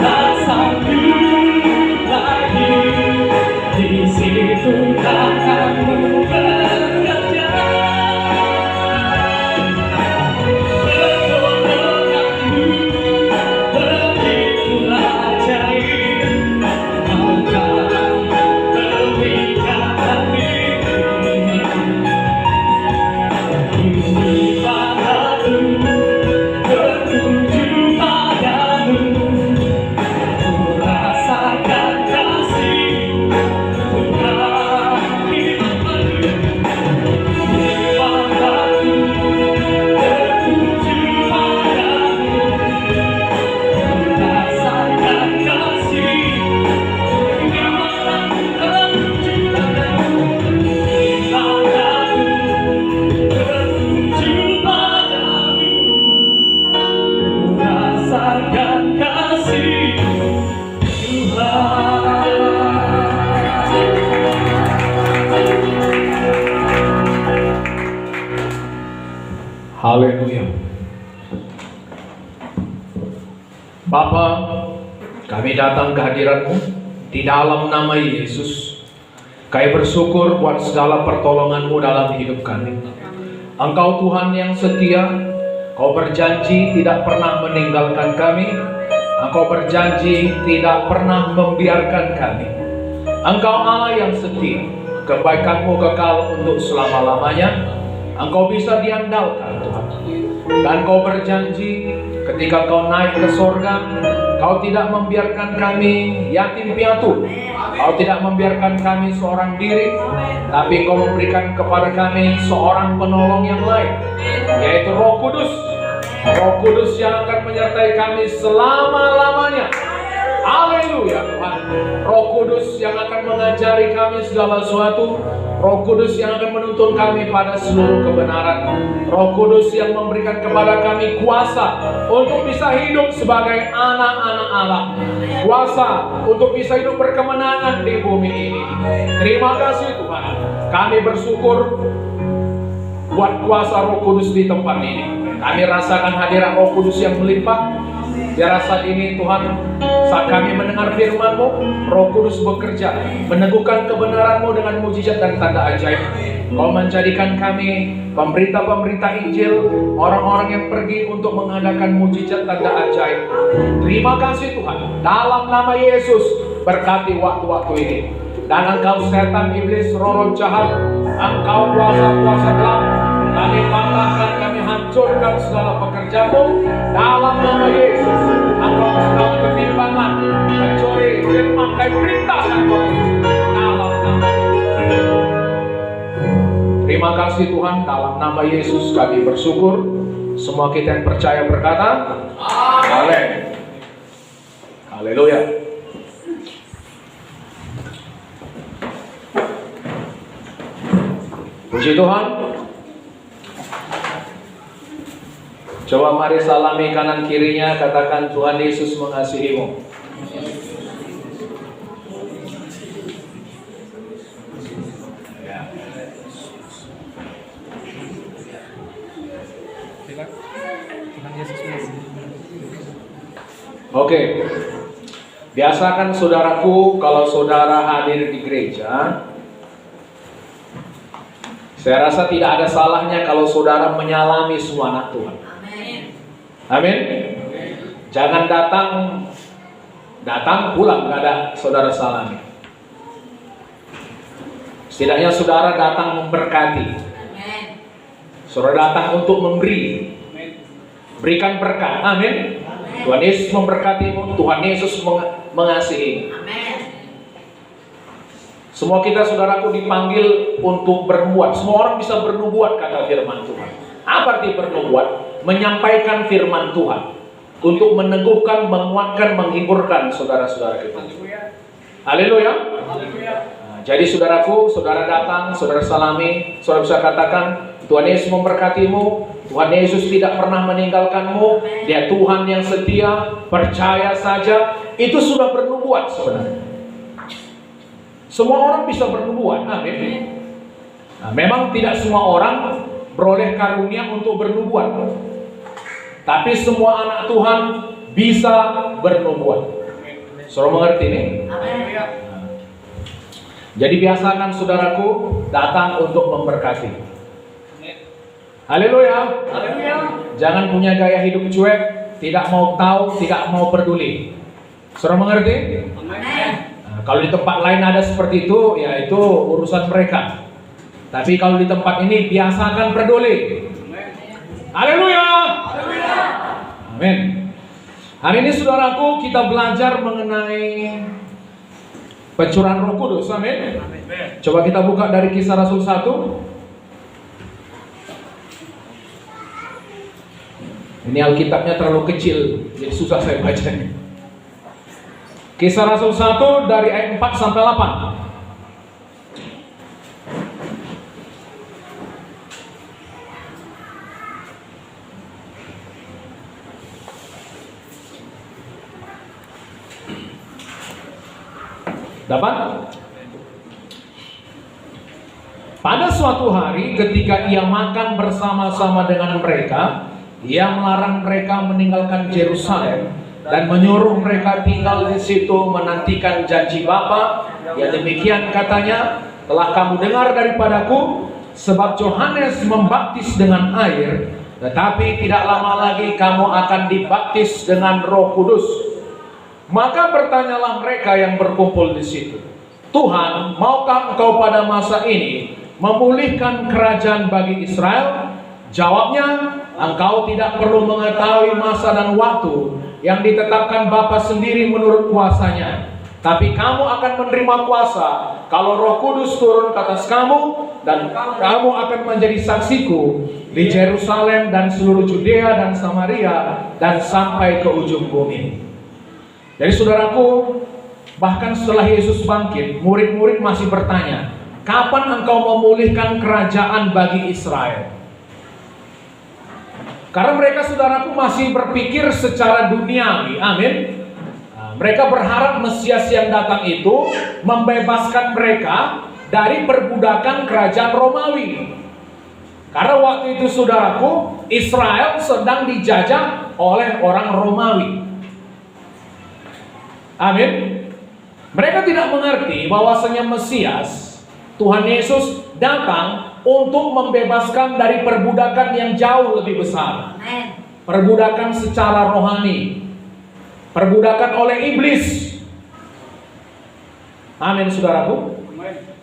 tak sanggup lagi, di situ tanganmu bekerja. Pertolonganmu begitu ajaib, kau kan berikan hati ini padaku, tertuju padamu, ku rasakan kasih Tuhan hidupku. Ini padaku, tertuju padamu, ku rasakan kasih Tuhan, tertuju padamu. Ini padaku, tertuju padamu, ku rasakan kasih Tuhan. Haleluya. Bapa, kami datang ke hadirat-Mu di dalam nama Yesus. Kami bersyukur buat segala pertolongan-Mu dalam hidup kami. Engkau Tuhan yang setia, Kau berjanji tidak pernah meninggalkan kami. Engkau berjanji tidak pernah membiarkan kami. Engkau Allah yang setia, kebaikan-Mu kekal untuk selama-lamanya. Engkau bisa diandalkan Tuhan. Dan Kau berjanji ketika Kau naik ke sorga, Kau tidak membiarkan kami yatim piatu. Kau tidak membiarkan kami seorang diri, tapi Kau memberikan kepada kami seorang penolong yang lain, yaitu Roh Kudus. Roh Kudus yang akan menyertai kami selama-lamanya. Haleluya Tuhan. Roh Kudus yang akan mengajari kami segala sesuatu. Roh Kudus yang akan menuntun kami pada seluruh kebenaran. Roh Kudus yang memberikan kepada kami kuasa untuk bisa hidup sebagai anak-anak Allah. Kuasa untuk bisa hidup berkemenangan di bumi ini. Terima kasih Tuhan. Kami bersyukur buat kuasa Roh Kudus di tempat ini. Kami rasakan hadirat Roh Kudus yang melimpah. Biar saat ini Tuhan, saat kami mendengar firman-Mu, Roh Kudus bekerja, meneguhkan kebenaran-Mu dengan mujizat dan tanda ajaib. Kau menjadikan kami pemberita-pemberita Injil, orang-orang yang pergi untuk mengadakan mujizat tanda ajaib. Terima kasih Tuhan. Dalam nama Yesus, berkati waktu-waktu ini. Dan engkau setan, iblis, roh jahat, engkau kuasa-kuasa gelap, kami patahkan, kami hancurkan segala pekerjaan-Mu dalam nama Yesus. Engkau segala ketimpangan, mencuri, firman, kami perintahkan dalam nama Yesus. Terima kasih Tuhan, dalam nama Yesus kami bersyukur. Semua kita yang percaya berkata amin. Haleluya. Puji Tuhan. Coba mari salami kanan kirinya, katakan Tuhan Yesus mengasihimu. Oke. Biasakan saudaraku, kalau saudara hadir di gereja, saya rasa tidak ada salahnya kalau saudara menyalami semua anak Tuhan. Amin. Jangan datang pulang nggak ada saudara salami. Setidaknya saudara datang memberkati. Saudara datang untuk memberi, berikan berkat. Amin. Tuhan Yesus memberkatimu. Tuhan Yesus mengasihi. Semua kita saudaraku dipanggil untuk bernubuat. Semua orang bisa bernubuat, kata firman Tuhan. Apa arti bernubuat? Menyampaikan firman Tuhan untuk meneguhkan, menguatkan, menghiburkan saudara-saudara kita. Haleluya. Jadi saudaraku, saudara datang, saudara salami, saudara bisa katakan, Tuhan Yesus memberkatimu. Tuhan Yesus tidak pernah meninggalkanmu. Dia Tuhan yang setia. Percaya saja. Itu sudah bernubuat sebenarnya. Semua orang bisa bernubuat. Amin. Nah, memang tidak semua orang beroleh karunia untuk bernubuat. Tapi semua anak Tuhan bisa bernubuat. Saudara mengerti ini? Jadi biasakan saudaraku datang untuk memberkati. Haleluya. Jangan punya gaya hidup cuek, tidak mau tahu, tidak mau peduli. Saudara mengerti? Nah, kalau di tempat lain ada seperti itu, ya itu urusan mereka. Tapi kalau di tempat ini biasakan peduli. Haleluya. Amin. Hari ini saudaraku kita belajar mengenai pencurahan Roh Kudus. Amin. Coba kita buka dari Kisah Rasul 1. Ini Alkitabnya terlalu kecil, jadi susah saya bacanya. Kisah Rasul 1 dari ayat 4 sampai 8. Dapat? Pada suatu hari ketika ia makan bersama-sama dengan mereka, ia melarang mereka meninggalkan Yerusalem dan menyuruh mereka tinggal di situ menantikan janji Bapa. Ya demikian katanya, telah kamu dengar daripadaku, sebab Yohanes membaptis dengan air, tetapi tidak lama lagi kamu akan dibaptis dengan Roh Kudus. Maka bertanyalah mereka yang berkumpul di situ, Tuhan, maukah engkau pada masa ini memulihkan kerajaan bagi Israel? Jawabnya, engkau tidak perlu mengetahui masa dan waktu yang ditetapkan Bapa sendiri menurut kuasanya. Tapi kamu akan menerima kuasa kalau Roh Kudus turun ke atas kamu, dan kamu akan menjadi saksiku di Yerusalem dan seluruh Judea dan Samaria dan sampai ke ujung bumi. Jadi saudaraku, bahkan setelah Yesus bangkit, murid-murid masih bertanya, kapan engkau memulihkan kerajaan bagi Israel? Karena mereka saudaraku masih berpikir secara duniawi. Amin. Mereka berharap Mesias yang datang itu membebaskan mereka dari perbudakan kerajaan Romawi. Karena waktu itu saudaraku, Israel sedang dijajah oleh orang Romawi. Amin. Mereka tidak mengerti bahwasanya Mesias, Tuhan Yesus datang untuk membebaskan dari perbudakan yang jauh lebih besar. Perbudakan secara rohani, perbudakan oleh iblis. Amin saudaraku.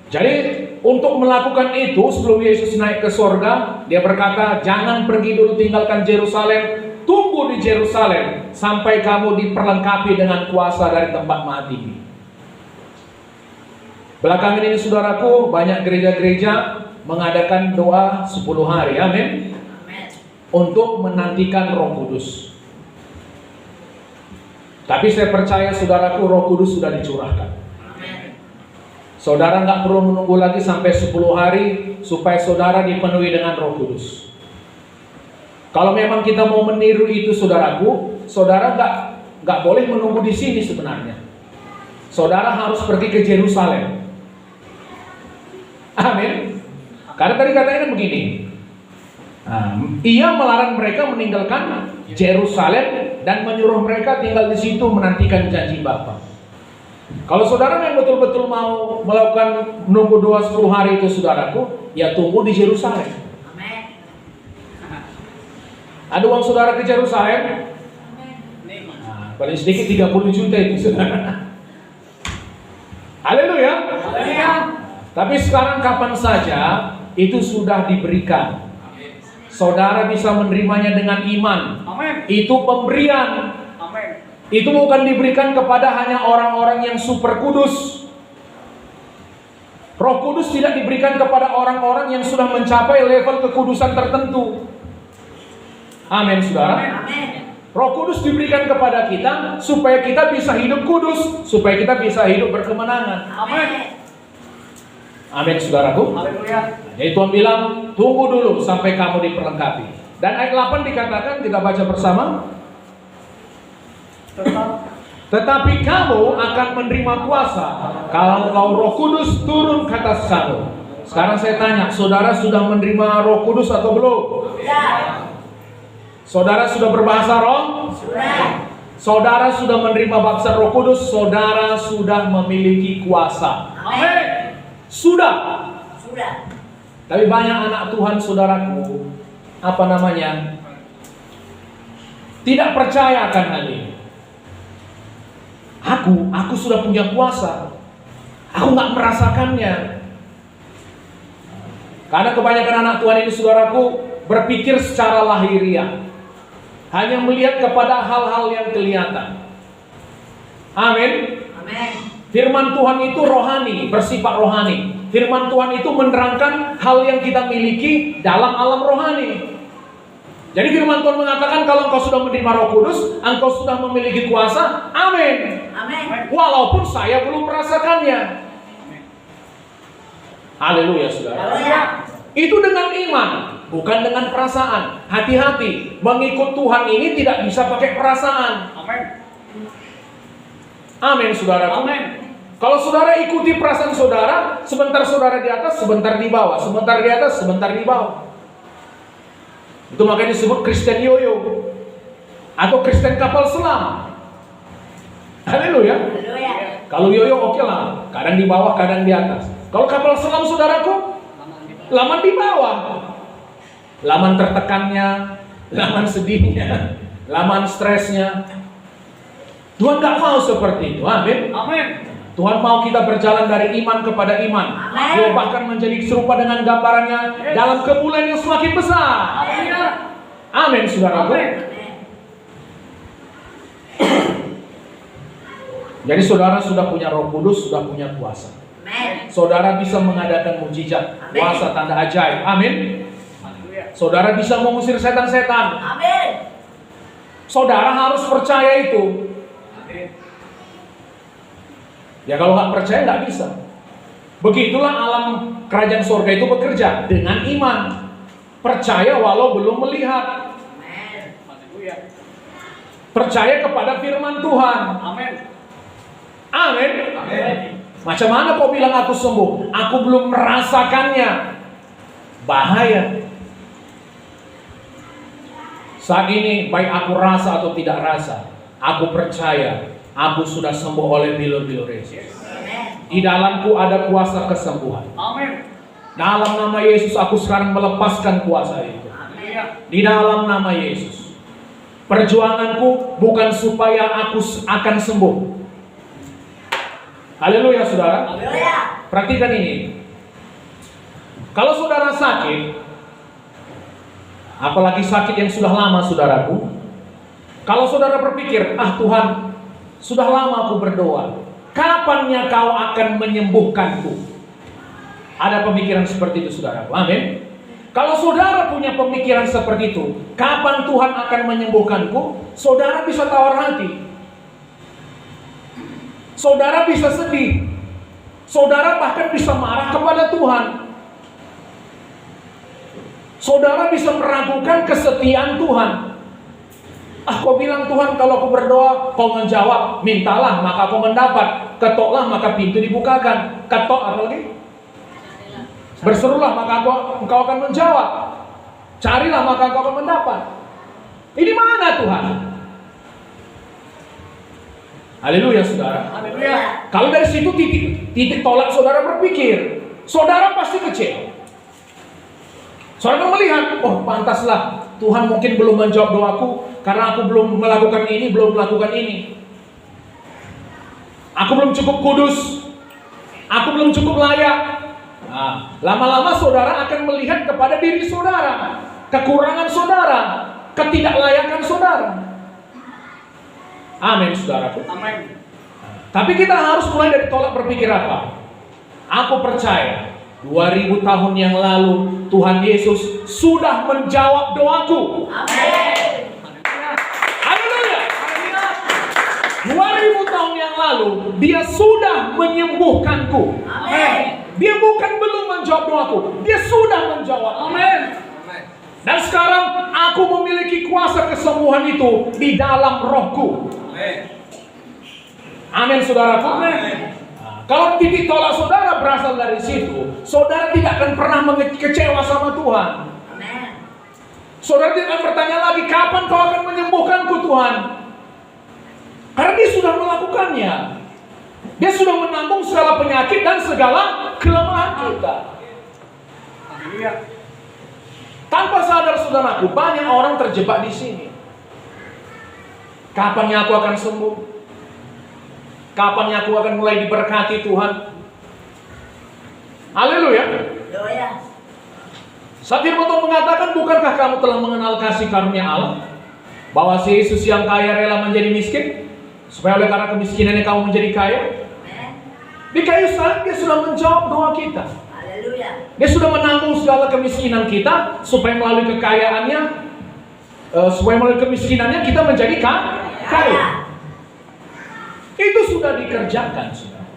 Jadi untuk melakukan itu, sebelum Yesus naik ke sorga, dia berkata, jangan pergi dulu tinggalkan Yerusalem, tunggu di Yerusalem sampai kamu diperlengkapi dengan kuasa dari tempat mati. Belakangan ini saudaraku, banyak gereja-gereja mengadakan doa 10 hari, amin, untuk menantikan Roh Kudus. Tapi saya percaya saudaraku, Roh Kudus sudah dicurahkan. Saudara nggak perlu menunggu lagi sampai 10 hari supaya saudara dipenuhi dengan Roh Kudus. Kalau memang kita mau meniru itu saudaraku, saudara nggak boleh menunggu di sini sebenarnya. Saudara harus pergi ke Yerusalem. Amin. Karena tadi katanya kan begini, ia melarang mereka meninggalkan Yerusalem dan menyuruh mereka tinggal di situ menantikan janji Bapa. Kalau saudara yang betul-betul mau melakukan menunggu doa 10 hari itu saudaraku, ya tunggu di Yerusalem. Ada uang saudara ke Yerusalem? Paling sedikit 30 juta itu saudara. Haleluya. Tapi sekarang kapan saja itu sudah diberikan. Saudara bisa menerimanya dengan iman. Itu pemberian. Itu bukan diberikan kepada hanya orang-orang yang super kudus. Roh Kudus tidak diberikan kepada orang-orang yang sudah mencapai level kekudusan tertentu. Amin saudara. Roh Kudus diberikan kepada kita supaya kita bisa hidup kudus, supaya kita bisa hidup berkemenangan. Amin saudaraku. Jadi Tuhan bilang, tunggu dulu sampai kamu diperlengkapi. Dan ayat 8 dikatakan, kita baca bersama, tetapi kamu akan menerima kuasa kalau Roh Kudus turun ke atas kamu. Sekarang saya tanya, saudara sudah menerima Roh Kudus atau belum? Ya. Saudara sudah berbahasa roh? Sudah. Saudara sudah menerima baptisan Roh Kudus, saudara sudah memiliki kuasa. Amin. Sudah. Sudah. Tapi banyak anak Tuhan saudaraku, tidak percaya akan hal ini. Aku sudah punya kuasa. Aku nggak merasakannya. Karena kebanyakan anak Tuhan ini saudaraku berpikir secara lahiriah. Hanya melihat kepada hal-hal yang kelihatan. Amin. Amin. Firman Tuhan itu rohani, bersifat rohani. Firman Tuhan itu menerangkan hal yang kita miliki dalam alam rohani. Jadi firman Tuhan mengatakan kalau engkau sudah menerima Roh Kudus, engkau sudah memiliki kuasa. Amin. Amin. Walaupun saya belum merasakannya. Haleluya, saudara. Haleluya. Itu dengan iman, bukan dengan perasaan. Hati-hati, mengikut Tuhan ini tidak bisa pakai perasaan. Amin. Amin, saudara. Amin. Kalau saudara ikuti perasaan saudara, sebentar saudara di atas, sebentar di bawah, sebentar di atas, sebentar di bawah. Itu makanya disebut Kristen yoyo atau Kristen kapal selam. Haleluya. Haleluya. Kalau yoyo oke lah, kadang di bawah, kadang di atas. Kalau kapal selam saudaraku, laman di bawah. Laman tertekannya, laman sedihnya, laman stresnya. Tuhan gak mau seperti itu. Amin. Amin. Tuhan mau kita berjalan dari iman kepada iman. Amin. Dia bahkan menjadi serupa dengan gambarannya dalam kemuliaan yang semakin besar. Amin. Amin, saudaraku. Amin. Jadi saudara sudah punya Roh Kudus, sudah punya kuasa. Amin. Saudara bisa mengadakan mujizat, Amin. kuasa, tanda ajaib. Amin. Haleluya. Saudara bisa mengusir setan-setan. Amin. Saudara harus percaya itu. Amin. Ya kalau nggak percaya nggak bisa. Begitulah alam kerajaan surga itu bekerja dengan iman. Percaya walau belum melihat. Amin. Haleluya. Percaya kepada firman Tuhan. Amin. Amin. Amin. Macam mana kau bilang aku sembuh? Aku belum merasakannya. Bahaya. Saat ini baik aku rasa atau tidak rasa, aku percaya aku sudah sembuh oleh bilur-bilur Yesus. Amin. Di dalamku ada kuasa kesembuhan. Amin. Dalam nama Yesus aku sekarang melepaskan kuasa itu. Haleluya. Di dalam nama Yesus. Perjuanganku bukan supaya aku akan sembuh. Haleluya, saudara. Haleluya. Perhatikan ini. Kalau saudara sakit, apalagi sakit yang sudah lama, saudaraku. Kalau saudara berpikir, Tuhan, sudah lama aku berdoa, kapannya kau akan menyembuhkanku? Ada pemikiran seperti itu, saudaraku. Amin. Kalau saudara punya pemikiran seperti itu, kapan Tuhan akan menyembuhkanku? Saudara bisa tawar hati. Saudara bisa sedih. Saudara bahkan bisa marah kepada Tuhan. Saudara bisa meragukan kesetiaan Tuhan. Kau bilang Tuhan kalau aku berdoa, kau menjawab, mintalah maka kau mendapat, ketoklah maka pintu dibukakan. Ketok apa lagi? Berserulah maka engkau akan menjawab. Carilah maka engkau akan mendapat. Ini mana Tuhan? Haleluya, saudara. Haleluya. Kalau dari situ titik tolak saudara berpikir, saudara pasti kecewa. Saudara melihat, pantaslah Tuhan mungkin belum menjawab doaku karena aku belum melakukan ini, belum melakukan ini. Aku belum cukup kudus. Aku belum cukup layak. Lama-lama saudara akan melihat kepada diri saudara, kekurangan saudara, ketidaklayakan saudara. Amin, saudaraku. Amin. Tapi kita harus mulai dari tolak berpikir apa? Aku percaya 2000 tahun yang lalu Tuhan Yesus sudah menjawab doaku. Amin. Haleluya. 2000 tahun yang lalu Dia sudah menyembuhkanku. Amin. Dia bukan belum menjawab doaku, Dia sudah menjawab. Amin. Dan sekarang aku memiliki kuasa kesembuhan itu di dalam rohku. Amin, saudaraku. Amin. Kalau titik tolak saudara berasal dari situ, saudara tidak akan pernah kecewa sama Tuhan. Amin. Saudara tidak akan bertanya lagi, kapan kau akan menyembuhkanku Tuhan? Karena dia sudah melakukannya. Dia sudah menanggung segala penyakit dan segala kelemahan kita. Tanpa sadar saudaraku, banyak orang terjebak di sini. Kapannya aku akan sembuh? Kapannya aku akan mulai diberkati Tuhan? Haleluya. Haleluya. Saat firman Tuhan mengatakan, bukankah kamu telah mengenal kasih karunia Allah? Bahwa si Yesus yang kaya rela menjadi miskin, supaya oleh karena kemiskinannya kamu menjadi kaya. Di kayu salib dia sudah menjawab doa kita. Haleluya. Dia sudah menanggung segala kemiskinan kita, supaya melalui kekayaannya, supaya melalui kemiskinannya kita menjadi kaya. Itu sudah dikerjakan, saudara.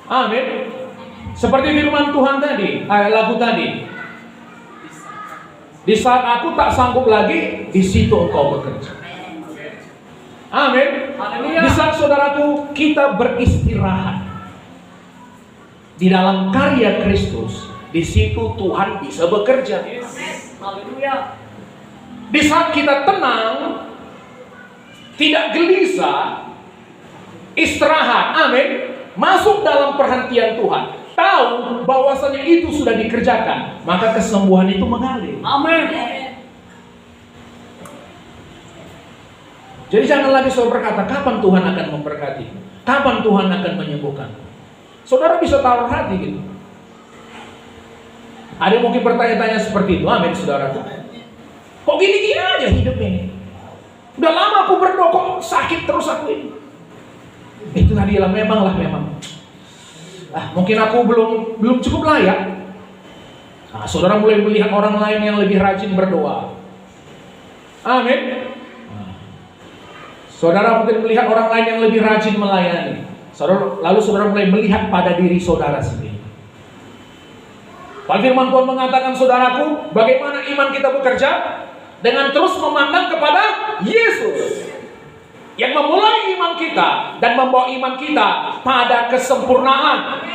Amin. Seperti firman Tuhan tadi, lagu tadi. Di saat aku tak sanggup lagi, di situ engkau bekerja. Amin. Di saat saudaraku kita beristirahat di dalam karya Kristus, di situ Tuhan bisa bekerja. Di saat kita tenang, tidak gelisah, istirahat, amin, masuk dalam perhentian Tuhan, tahu bahwasanya itu sudah dikerjakan, maka kesembuhan itu mengalir. Amin. Jadi jangan lagi saudara berkata, kapan Tuhan akan memberkati? Kapan Tuhan akan menyembuhkan? Saudara bisa taruh hati gitu. Ada yang mungkin bertanya-tanya seperti itu, amin saudara. Kok gini-gini aja hidup ini? Udah lama aku berdoa, kok sakit terus aku ini? Itu tadi lah, memang. Mungkin aku belum cukup layak. Nah, saudara mulai melihat orang lain yang lebih rajin berdoa. Amin. Saudara mungkin melihat orang lain yang lebih rajin melayani. Lalu saudara mulai melihat pada diri saudara sendiri. Firman Tuhan mengatakan, saudaraku, bagaimana iman kita bekerja? Dengan terus memandang kepada Yesus, yang memulai iman kita dan membawa iman kita pada kesempurnaan.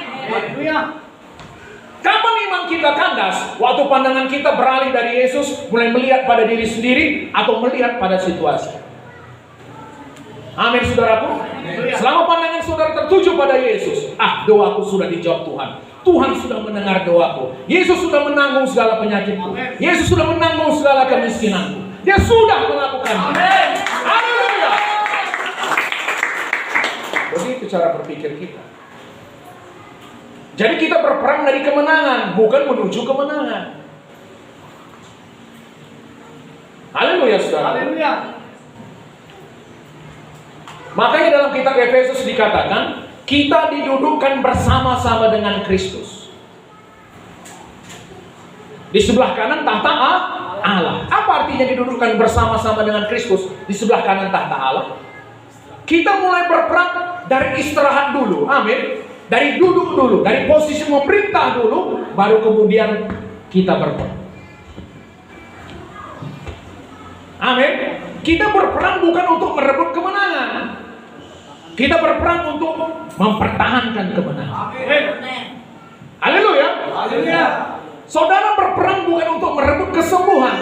Kapan iman kita kandas? Waktu pandangan kita beralih dari Yesus, mulai melihat pada diri sendiri atau melihat pada situasi. Amin saudaraku. Selama pandangan saudara tertuju pada Yesus, doaku sudah dijawab Tuhan. Tuhan sudah mendengar doaku. Yesus sudah menanggung segala penyakitku. Yesus sudah menanggung segala kemiskinanku. Dia sudah melakukannya. Haleluya. Begitu cara berpikir kita. Jadi kita berperang dari kemenangan, bukan menuju kemenangan. Haleluya saudara. Haleluya. Makanya dalam kitab Efesus dikatakan, kita didudukkan bersama-sama dengan Kristus. Di sebelah kanan tahta Allah. Apa artinya didudukkan bersama-sama dengan Kristus di sebelah kanan tahta Allah? Kita mulai berperang dari istirahat dulu, amin. Dari duduk dulu, dari posisi memerintah dulu, baru kemudian kita berperang. Amin. Kita berperang bukan untuk merebut kemenangan. Kita berperang untuk mempertahankan kemenangan. Haleluya. Haleluya. Saudara berperang bukan untuk merebut kesembuhan.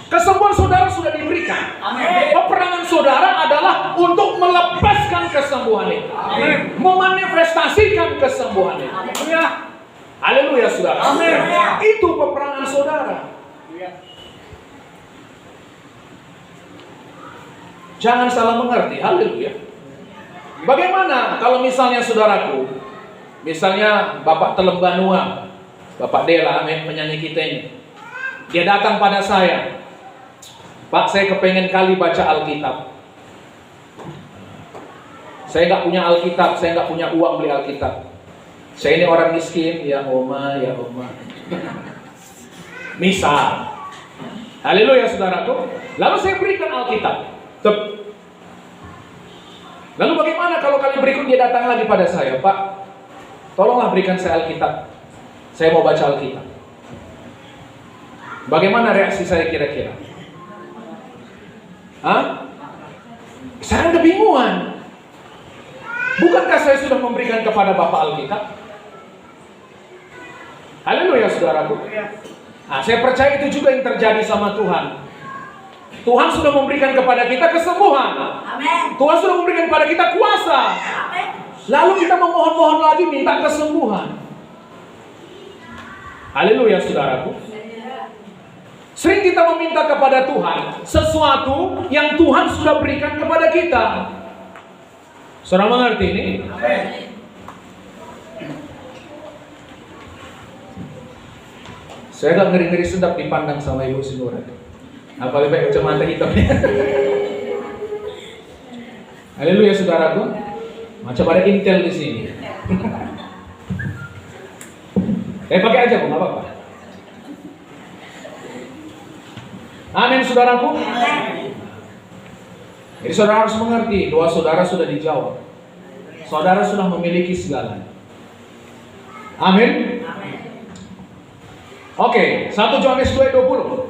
Kesembuhan saudara sudah diberikan. Amin. Peperangan saudara adalah untuk melepaskan kesembuhan itu. Amin. Memanifestasikan kesembuhan itu. Haleluya. Haleluya saudara. Amin. Itu peperangan saudara. Jangan salah mengerti. Haleluya. Bagaimana kalau misalnya saudaraku, misalnya Bapak Telembanua, Bapak Dela, amin, penyanyi kita ini, dia datang pada saya, Pak, saya kepengen kali baca Alkitab. Saya nggak punya Alkitab, saya nggak punya uang beli Alkitab. Saya ini orang miskin, ya Oma. Misal, haleluya saudaraku. Lalu saya berikan Alkitab. Lalu bagaimana kalau kali berikut dia datang lagi pada saya, Pak, tolonglah berikan saya Alkitab. Saya mau baca Alkitab. Bagaimana reaksi saya kira-kira? Saya kebingungan. Bukankah saya sudah memberikan kepada Bapak Alkitab? Haleluya saudaraku. Saya percaya itu juga yang terjadi sama Tuhan. Tuhan sudah memberikan kepada kita kesembuhan. Amin. Tuhan sudah memberikan kepada kita kuasa. Amin. Lalu kita memohon-mohon lagi minta kesembuhan. Haleluya saudaraku. Sering kita meminta kepada Tuhan sesuatu yang Tuhan sudah berikan kepada kita. Saudara mengerti ini? Saya agak ngeri-ngeri sedap dipandang sama Ibu Sinura. Apalagi pakai kacamata hitamnya. Haleluya saudaraku. Macam ada intel di sini. Pakai aja, nggak apa-apa. Amin saudaraku. Jadi saudara harus mengerti, doa saudara sudah dijawab. Saudara sudah memiliki segalanya. Amin. Oke, 1 Yohanes 2:20.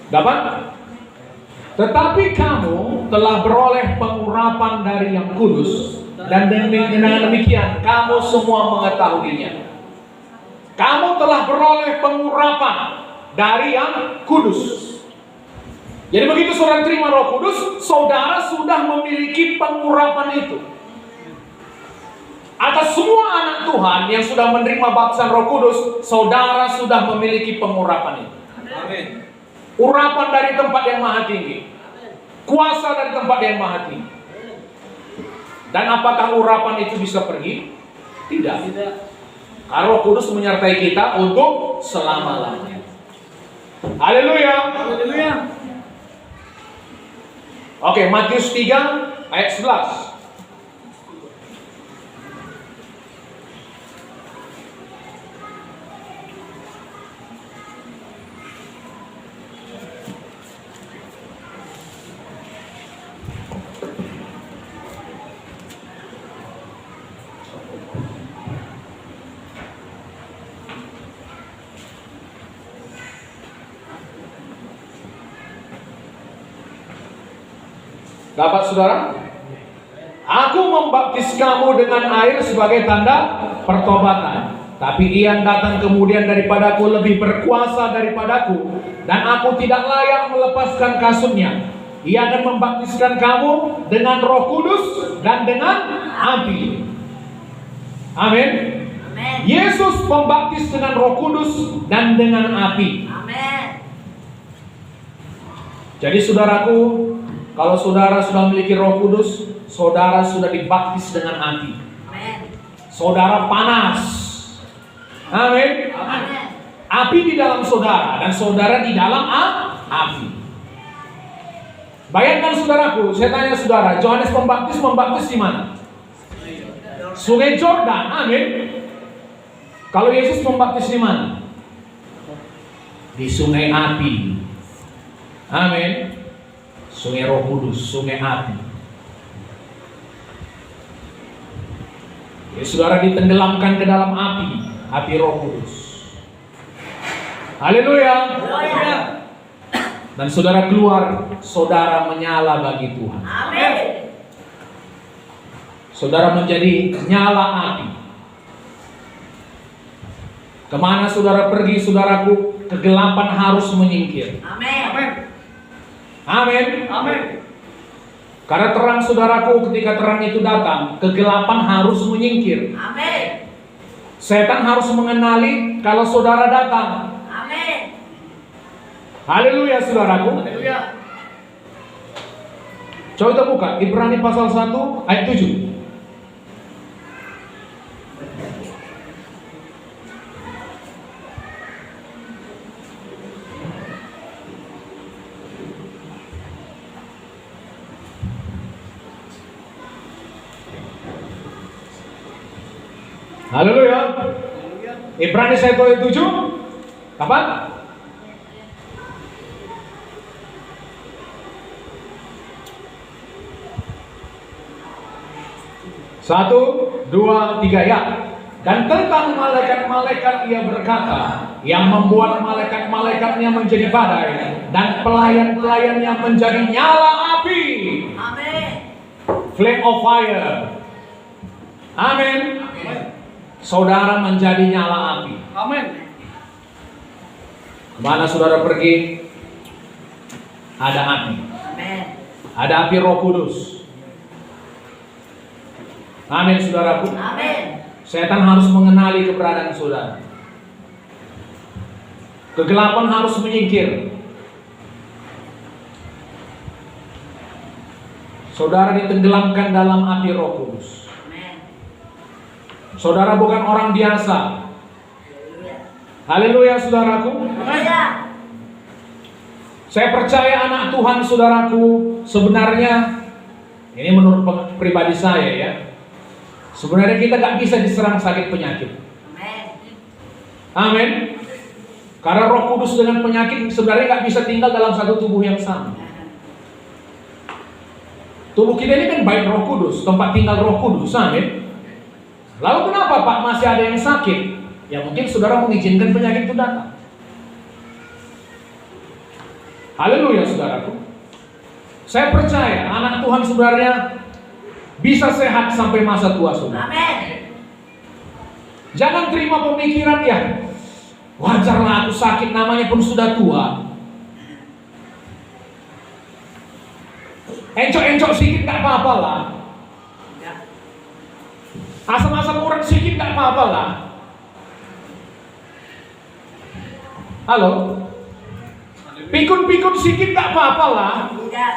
Dapat? Tetapi kamu telah beroleh pengurapan dari yang kudus, dan dengan demikian kamu semua mengetahuinya. Kamu telah beroleh pengurapan dari yang kudus. Jadi begitu saudara terima Roh Kudus, saudara sudah memiliki pengurapan itu. Atas semua anak Tuhan yang sudah menerima baptisan Roh Kudus, saudara sudah memiliki pengurapan itu. Amin. Urapan dari tempat yang maha tinggi, kuasa dari tempat yang maha tinggi. Dan apakah urapan itu bisa pergi? Tidak. Karena Roh Kudus menyertai kita untuk selama-lamanya. Haleluya. Haleluya. Oke, Matius 3 ayat 11. Dapat saudara? Aku membaptis kamu dengan air sebagai tanda pertobatan. Tapi ia yang datang kemudian daripadaku lebih berkuasa daripadaku, dan aku tidak layak melepaskan kasurnya. Ia akan membaptiskan kamu dengan Roh Kudus dan dengan api. Amin. Yesus membaptis dengan Roh Kudus dan dengan api. Amin. Jadi saudaraku, kalau saudara sudah memiliki Roh Kudus, saudara sudah dibaptis dengan api. Amin. Saudara panas. Amin. Amin. Api di dalam saudara dan saudara di dalam api. Bayangkan saudaraku, saya tanya saudara, Yohanes Pembaptis membaptis di mana? Sungai Jordan. Amin. Kalau Yesus membaptis di mana? Di sungai api. Amin. Sungai Roh Kudus, sungai api. Ya, saudara ditenggelamkan ke dalam api Roh Kudus. Haleluya. Dan saudara keluar, saudara menyala bagi Tuhan. Amin. Saudara menjadi nyala api. Kemana saudara pergi, saudaraku, kegelapan harus menyingkir. Amin. Amin. Amin. Karena terang saudaraku, ketika terang itu datang, kegelapan harus menyingkir. Amin. Setan harus mengenali kalau saudara datang. Amin. Haleluya saudaraku. Haleluya. Coba kita buka Ibrani pasal 1 ayat 7. Haleluya. Ibrani 1 ayat 7. Kapan? 1, 2, 3 ya. Dan tentang malaikat-malaikat ia berkata, yang membuat malaikat-malaikatnya menjadi badai dan pelayan-pelayannya menjadi nyala api. Amin. Flame of fire. Amin. Saudara menjadi nyala api. Amin. Kemana saudara pergi, ada api. Amin. Ada api Roh Kudus. Amin saudaraku. Amin. Setan harus mengenali keberadaan saudara. Kegelapan harus menyingkir. Saudara ditenggelamkan dalam api Roh Kudus. Amin. Saudara bukan orang biasa. Haleluya saudaraku. Haleluya. Saya percaya anak Tuhan saudaraku, sebenarnya ini menurut pribadi saya ya, sebenarnya kita gak bisa diserang sakit penyakit. Amin. Amin. Karena Roh Kudus dengan penyakit sebenarnya gak bisa tinggal dalam satu tubuh yang sama. Tubuh kita ini kan baik Roh Kudus, tempat tinggal Roh Kudus. Amin. Lalu kenapa Pak masih ada yang sakit? Ya mungkin saudara mengizinkan penyakit itu datang. Haleluya saudaraku. Saya percaya anak Tuhan sebenarnya bisa sehat sampai masa tua saudara. Amin. Jangan terima pemikiran ya, wajarlah aku sakit, namanya pun sudah tua. Encok-encok sedikit gak apa-apa lah. Asam-asam urat sedikit gak apa-apa lah. Halo? Pikun-pikun sedikit gak apa-apa lah. Tidak.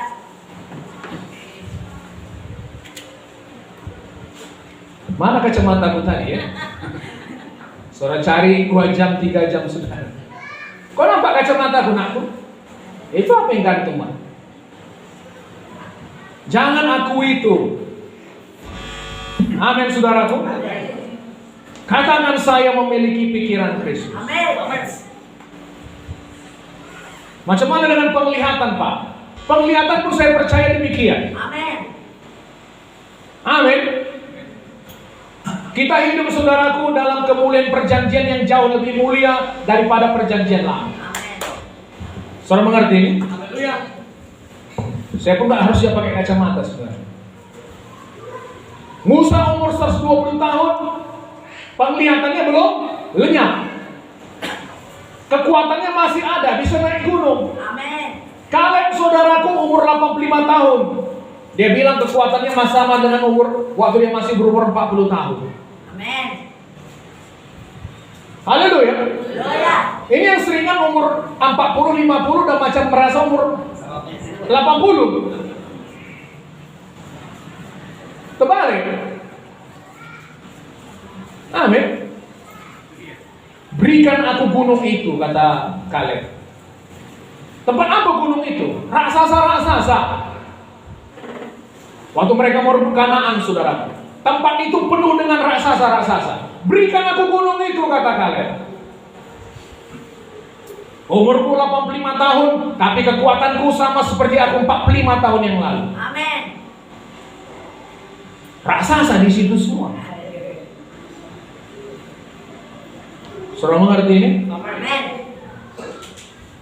Mana kacamata aku tadi ya? Saudara cari 2 jam, 3 jam sudah. Kok nampak kacamata aku nakku? Itu apa yang gantung Pak? Jangan aku itu. Amin saudaraku. Katakan saya memiliki pikiran Kristus. Amin. Macam mana dengan penglihatan Pak? Penglihatan pun saya percaya demikian. Amin. Amin. Kita hidup saudaraku dalam kemuliaan perjanjian yang jauh lebih mulia daripada perjanjian lama. Amin. Saudara mengerti ini? Haleluya. Saya pun gak harus dia pakai kacamata saudara. Musa umur 120 tahun, penglihatannya belum lenyap. Kekuatannya masih ada, bisa naik gunung. Amin. Kaleb saudaraku umur 85 tahun. Dia bilang kekuatannya masih sama dengan umur waktu dia masih berumur 40 tahun. Amin. Haleluya. Haleluya. Ini yang seringan umur 40, 50 dan macam merasa umur 80. Terbalik. Amin. Berikan aku gunung itu, kata Kaleb. Tempat apa gunung itu? Raksasa-raksasa. Waktu mereka mau rebut Kanaan, saudara. Tempat itu penuh dengan raksasa-raksasa. Berikan aku gunung itu, kata Kaleb. Umurku 85 tahun, tapi kekuatanku sama seperti aku 45 tahun yang lalu. Amin. Raksasa di situ semua. Saudara mengerti ini? Amin.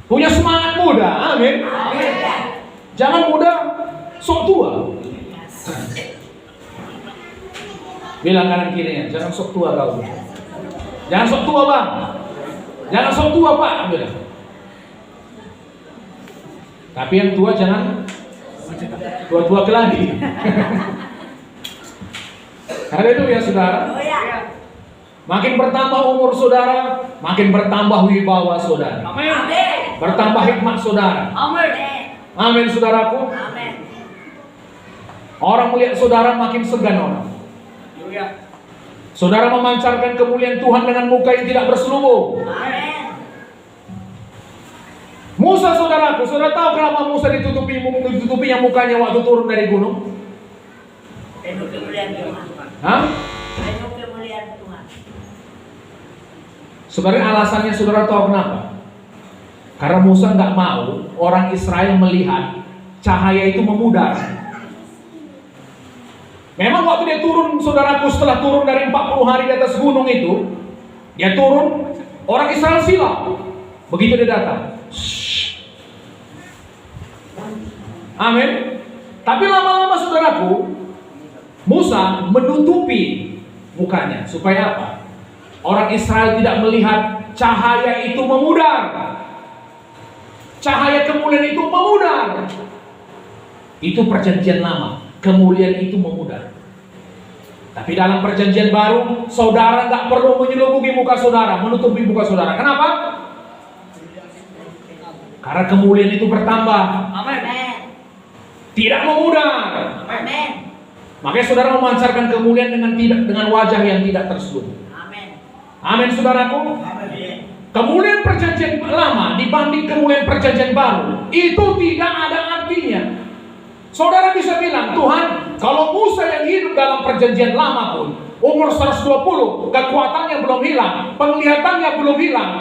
Punya semangat muda, amin. Amin. Jangan muda, sok tua. Bilang kanan kirinya, jangan sok tua kau. Jangan sok tua bang. Jangan sok tua pak, bilang. Tapi yang tua jangan tua-tua keladi. Haleluya saudara. Haleluya. Makin bertambah umur saudara, makin bertambah wibawa saudara. Amin. Amin. Bertambah hikmat saudara. Amin. Amin saudaraku. Amin. Orang melihat saudara makin segan orang. Haleluya. Saudara memancarkan kemuliaan Tuhan dengan muka yang tidak berselubung. Amin. Musa saudaraku, saudara tahu kenapa Musa ditutupinya mukanya waktu turun dari gunung? Penuh kemuliaan Tuhan. Hah? Penuh kemuliaan Tuhan. Sebenarnya alasannya saudara tahu kenapa? Karena Musa nggak mau orang Israel melihat cahaya itu memudar. Memang waktu dia turun, saudaraku, setelah turun dari 40 hari di atas gunung itu, dia turun, orang Israel silau. Begitu dia datang. Shhh. Amin. Tapi lama-lama, saudaraku, Musa menutupi mukanya. Supaya apa? Orang Israel tidak melihat cahaya itu memudar. Cahaya kemuliaan itu memudar. Itu perjanjian lama. Kemuliaan itu memudar. Tapi dalam perjanjian baru, saudara nggak perlu menyelubungi muka saudara, menutupi muka saudara. Kenapa? Karena kemuliaan itu bertambah. Amin. Tidak memudar. Amin. Makanya saudara memancarkan kemuliaan dengan wajah yang tidak terselubung. Amin. Amin, saudaraku. Amin. Kemuliaan perjanjian lama dibanding kemuliaan perjanjian baru itu tidak ada artinya. Saudara bisa bilang, Tuhan, kalau Musa yang hidup dalam perjanjian lama pun umur 120, kekuatannya belum hilang, penglihatannya belum hilang,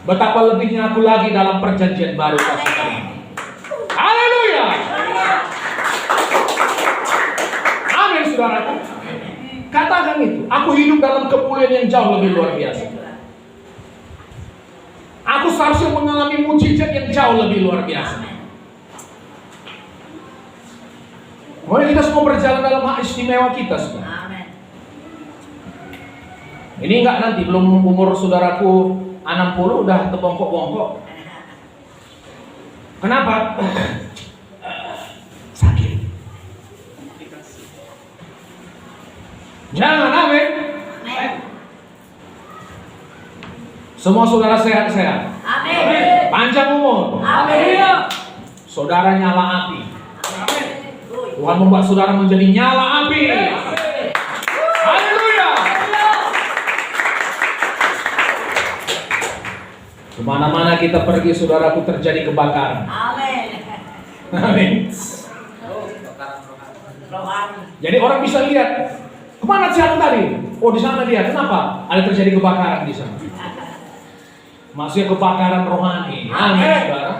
betapa lebihnya aku lagi dalam perjanjian baru. Haleluya. Amin, saudaraku. Katakan itu, aku hidup dalam kemuliaan yang jauh lebih luar biasa. Aku seharusnya mengalami mujizat yang jauh lebih luar biasa. Mari kita semua berjalan dalam hak istimewa kita, saudara. Amin. Ini enggak nanti belum umur saudaraku 60 udah terbongkok-bongkok. Kenapa? Sakit. Jangan, amin. Amin. Semua saudara sehat-sehat. Amin. Panjang umur. Amin. Saudara nyala api. Amin. Tuhan membuat saudara menjadi nyala api. Haleluya. Kemana-mana kita pergi, saudaraku, terjadi kebakaran. Amin. Amin. Rohani. Jadi orang bisa lihat, kemana siapa tadi? Oh, di sana dia. Kenapa? Ada terjadi kebakaran di sana. Maksudnya kebakaran rohani. Amin, saudara.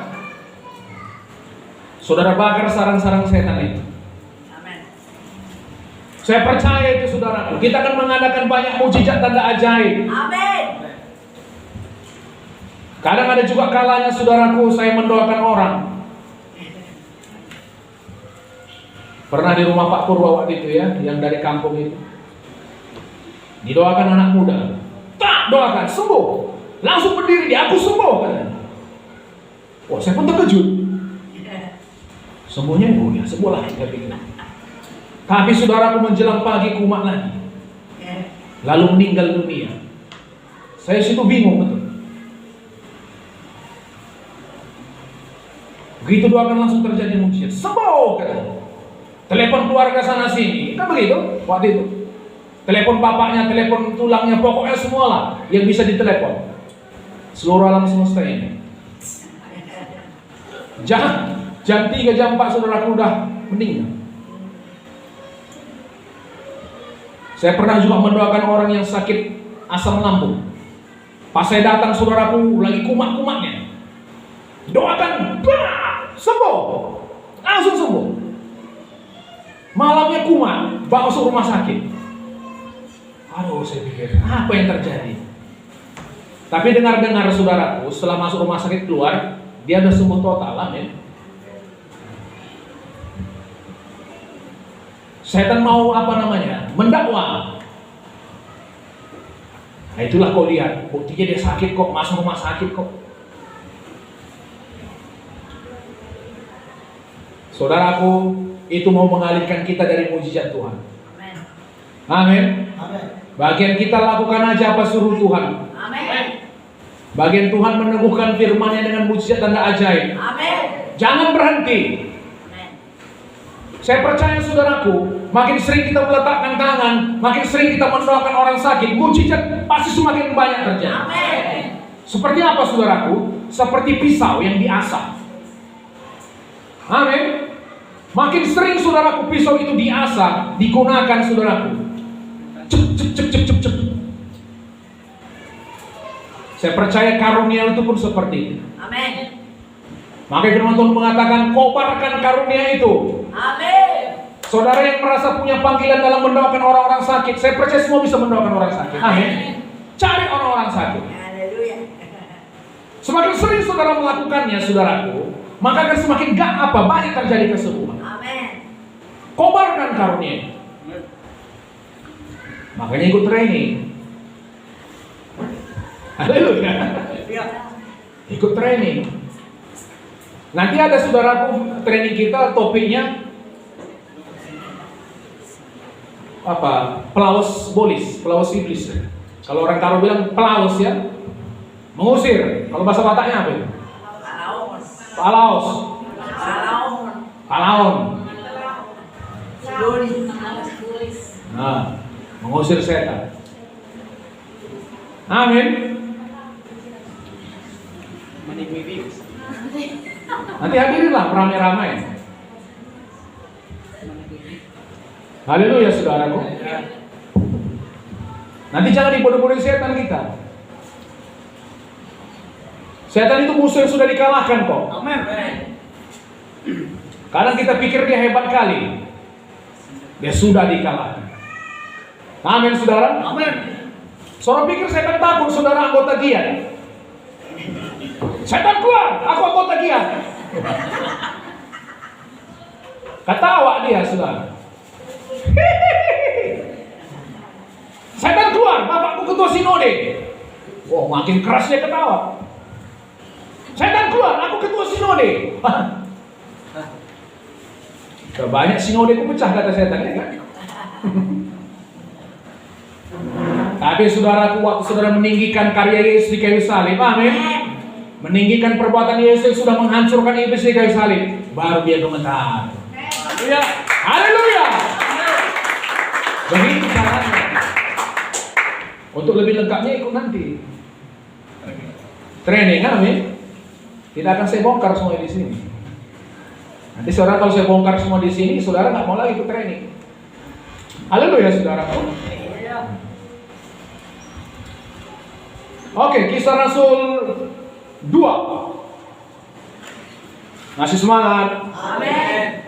Saudara bakar sarang-sarang setan itu. Saya percaya itu, saudaraku. Kita akan mengadakan banyak mujizat tanda ajaib. Amin. Kadang ada juga kalanya, saudaraku, saya mendoakan orang. Pernah di rumah Pak Purwa waktu itu ya, yang dari kampung itu. Didoakan anak muda. Tak doakan, sembuh. Langsung berdiri dia, aku sembuh. Wah, saya pun terkejut. Sembuhnya, oh ya, sembuh lah. Tapi saudaraku, menjelang pagi kumat lagi. Lalu meninggal dunia. Saya situ bingung betul. Begitu doakan langsung terjadi mujizat. Sembuh katanya. Telepon keluarga sana sini. Kan begitu waktu itu. Telepon bapaknya, telepon tulangnya, pokoknya semua lah yang bisa ditelepon. Seluruh alam semesta ini. Jam 3, jam 4 saudaraku udah meninggal. Saya pernah juga mendoakan orang yang sakit asam lambung. Pas saya datang, saudaraku lagi kumat-kumatnya. Doakan, sembuh, langsung sembuh. Malamnya kumat, bawa masuk rumah sakit. Aduh, saya pikir apa yang terjadi? Tapi dengar-dengar, saudaraku, setelah masuk rumah sakit keluar, dia udah sembuh total, amin. Setan mau mendakwa. Nah, itulah kau lihat, buktinya dia sakit kok, masuk rumah sakit kok. Saudaraku, itu mau mengalihkan kita dari mujizat Tuhan. Amin. Bagian kita lakukan aja apa suruh Tuhan. Amin. Bagian Tuhan meneguhkan firman-Nya dengan mujizat tanda ajaib. Amin. Jangan berhenti. Saya percaya, saudaraku, makin sering kita meletakkan tangan, makin sering kita mendoakan orang sakit, mujizat pasti semakin banyak terjadi. Amin. Seperti apa, saudaraku? Seperti pisau yang diasah. Amin. Makin sering, saudaraku, pisau itu diasah, digunakan, saudaraku. Cep. Saya percaya karunia itu pun seperti itu. Amin. Maka firman Tuhan mengatakan, kobarkan karunia itu. Amin. Saudara yang merasa punya panggilan dalam mendoakan orang-orang sakit, saya percaya semua bisa mendoakan orang sakit. Amin. Cari orang-orang sakit. Haleluya. Semakin sering saudara melakukannya, saudaraku, maka akan semakin banyak terjadi kesembuhan. Amin. Kobarkan karunia. Makanya ikut training. Haleluya. Ikut training. Nanti ada saudaraku training kita topiknya apa? Pelawas bolis, pelawas iblis. Kalau orang Karo bilang pelawas ya, mengusir. Kalau bahasa Bataknya apa itu? Palaos. Palaon. Nah, mengusir setan. Amin. Nanti hadirilah ramai-ramai. Haleluya saudaraku. Nanti jangan dibodoh-bodohin setan kita. Setan itu musuh yang sudah dikalahkan kok. Amin. Kadang kita pikir dia hebat kali. Dia sudah dikalahkan. Amin saudara. Amin. Saudara pikir setan takut saudara anggota Giat. Setan keluar, aku anggota Giat. Ketawa dia saudara. Setan keluar, bapakku ketua sinode. Wow, makin keras dia ketawa. Setan keluar, aku ketua sinode. Banyak sinode ku pecah kata setan ya kan? Tapi saudaraku, waktu saudara meninggikan karya Yesus di kayu salib, amin. Meninggikan perbuatan Yesus yang sudah menghancurkan iblis di kayu salib, baru dia gemetar. Haleluya. Haleluya. Begitu caranya. Untuk lebih lengkapnya ikut nanti. Training, amin. Tidak akan saya bongkar semua di sini. Nanti saudara kalau saya bongkar semua di sini, saudara nggak mau lagi ikut training. Haleluya saudaraku. Oke, Kisah Rasul 2. Masih semangat. Amin.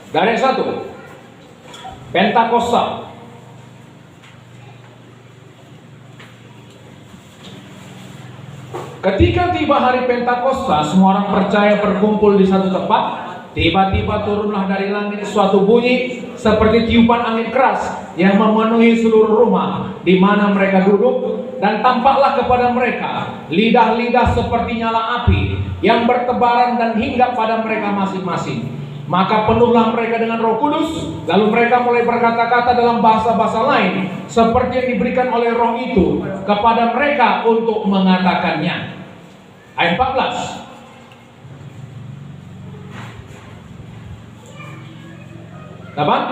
Dari yang 1, Pentakosta. Ketika tiba hari Pentakosta, semua orang percaya berkumpul di satu tempat. Tiba-tiba turunlah dari langit suatu bunyi seperti tiupan angin keras yang memenuhi seluruh rumah di mana mereka duduk, dan tampaklah kepada mereka lidah-lidah seperti nyala api yang bertebaran dan hinggap pada mereka masing-masing. Maka penuhlah mereka dengan Roh Kudus, lalu mereka mulai berkata-kata dalam bahasa-bahasa lain seperti yang diberikan oleh Roh itu kepada mereka untuk mengatakannya. Ayat 14. Dapat?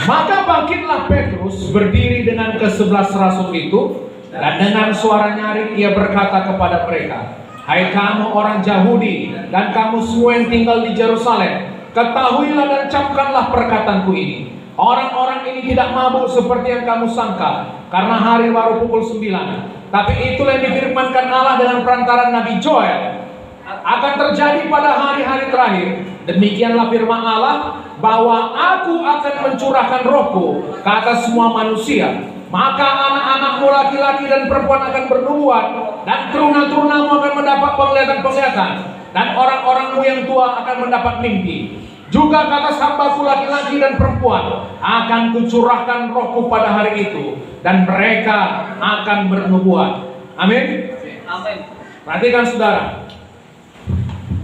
Maka bangkitlah Petrus berdiri dengan ke-11 rasul itu, dan dengan suara nyaring ia berkata kepada mereka, "Hai kamu orang Yahudi dan kamu semua yang tinggal di Yerusalem, ketahuilah dan camkanlah perkataanku ini. Orang-orang ini tidak mabuk seperti yang kamu sangka, karena hari baru pukul 9. Tapi itulah yang difirmankan Allah dengan perantaran Nabi Joel akan terjadi pada hari-hari terakhir. Demikianlah firman Allah, bahwa aku akan mencurahkan rohku ke atas semua manusia. Maka anak-anakmu laki-laki dan perempuan akan bernubuat, dan teruna-terunamu akan mendapat penglihatan-penglihatan, dan orang-orangmu yang tua akan mendapat mimpi. Juga kata hambaku laki-laki dan perempuan akan kucurahkan rohku pada hari itu, dan mereka akan bernubuat." Amin. Amin. Perhatikan saudara,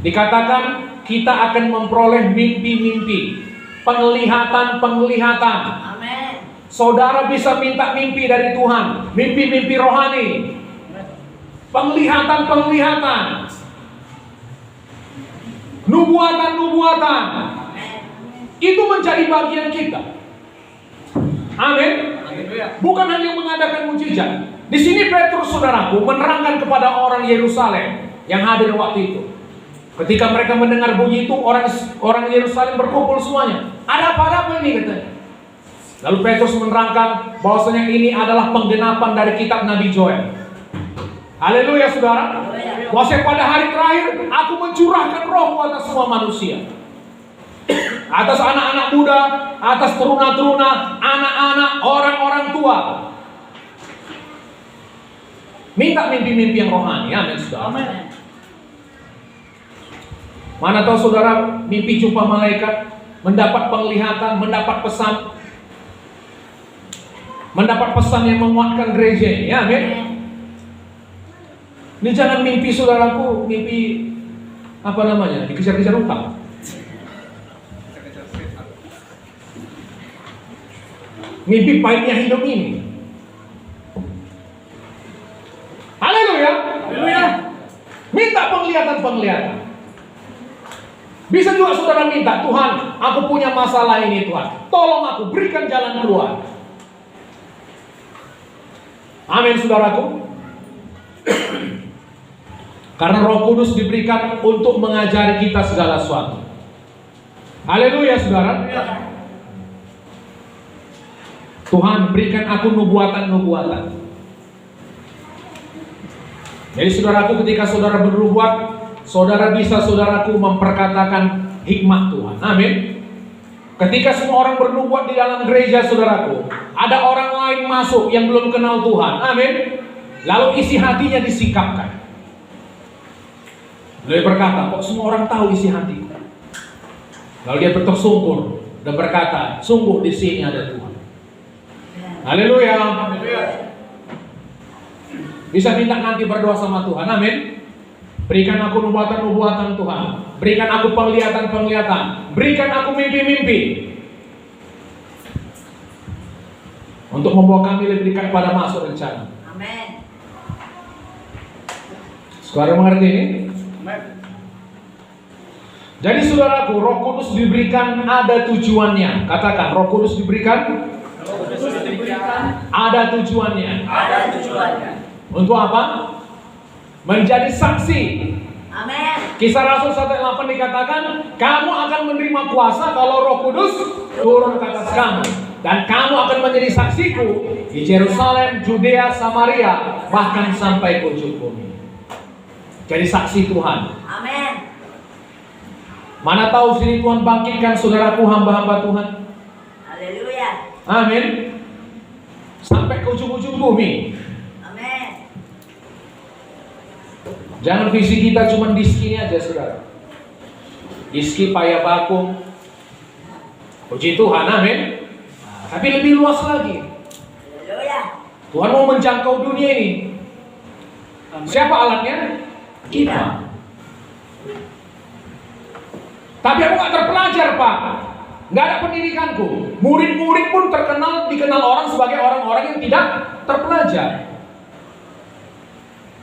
dikatakan kita akan memperoleh mimpi-mimpi, penglihatan-penglihatan. Amin. Saudara bisa minta mimpi dari Tuhan, mimpi-mimpi rohani, penglihatan-penglihatan, nubuatan-nubuatan. Itu menjadi bagian kita. Amin. Bukan hanya mengadakan mujizat. Di sini Petrus saudaraku menerangkan kepada orang Yerusalem yang hadir waktu itu. Ketika mereka mendengar bunyi itu, orang Yerusalem berkumpul semuanya. Ada apa ini katanya. Lalu Petrus menerangkan bahwasanya ini adalah penggenapan dari kitab Nabi Joel. Haleluya saudara. Bahwasanya pada hari terakhir aku mencurahkan rohku atas semua manusia. Atas anak-anak muda, atas teruna-teruna, anak-anak, orang-orang tua. Minta mimpi-mimpi yang rohani, amin saudara. Amin. Mana tahu saudara mimpi jumpa malaikat, mendapat penglihatan, mendapat pesan, yang menguatkan gereja ini, amin. Ini jangan mimpi saudaraku, mimpi apa namanya, dikejar-kejar utang. Mimpi pahitnya hidup ini. Haleluya. Haleluya. Minta penglihatan. Bisa juga saudara minta, Tuhan, aku punya masalah ini Tuhan. Tolong aku, berikan jalan keluar. Amin saudaraku. Karena Roh Kudus diberikan untuk mengajari kita segala sesuatu. Haleluya saudara. Tuhan berikan aku nubuatan. Jadi saudaraku, ketika saudara bernubuat, saudara bisa saudaraku memperkatakan hikmat Tuhan. Amin. Ketika semua orang bernubuat di dalam gereja saudaraku, ada orang lain masuk yang belum kenal Tuhan. Amin. Lalu isi hatinya disikapkan. Lalu dia berkata, kok semua orang tahu isi hatiku? Lalu dia tersungkur dan berkata, sungguh di sini ada Tuhan. Haleluya. Bisa minta nanti berdoa sama Tuhan. Amin. Berikan aku nubuatan Tuhan. Berikan aku penglihatan. Berikan aku mimpi-mimpi. Untuk membawa kami lebih dekat pada masuk rencana. Amin. Saudara mengerti ini? Amin. Jadi saudaraku, Roh Kudus diberikan ada tujuannya. Katakan, Roh Kudus diberikan ada tujuannya. Ada tujuannya. Untuk apa? Menjadi saksi. Amin. Kisah Rasul 1:8 dikatakan, kamu akan menerima kuasa kalau Roh Kudus turun ke atas kamu, dan kamu akan menjadi saksiku di Yerusalem, Judea, Samaria, bahkan sampai ke ujung bumi. Jadi saksi Tuhan. Amin. Mana tahu sini Tuhan bangkitkan saudaraku hamba-hamba Tuhan. Haleluya. Amin. Sampai ke ujung-ujung bumi. Amin. Jangan visi kita cuma di sini aja saudara. Iski payah baku. Puji Tuhan, amin. Tapi lebih luas lagi. Haleluya. Tuhan mau menjangkau dunia ini. Siapa alatnya? Kita. Tapi aku gak terpelajar Pak. Gak ada pendidikanku. Murid-murid pun dikenal orang sebagai orang-orang yang tidak terpelajar.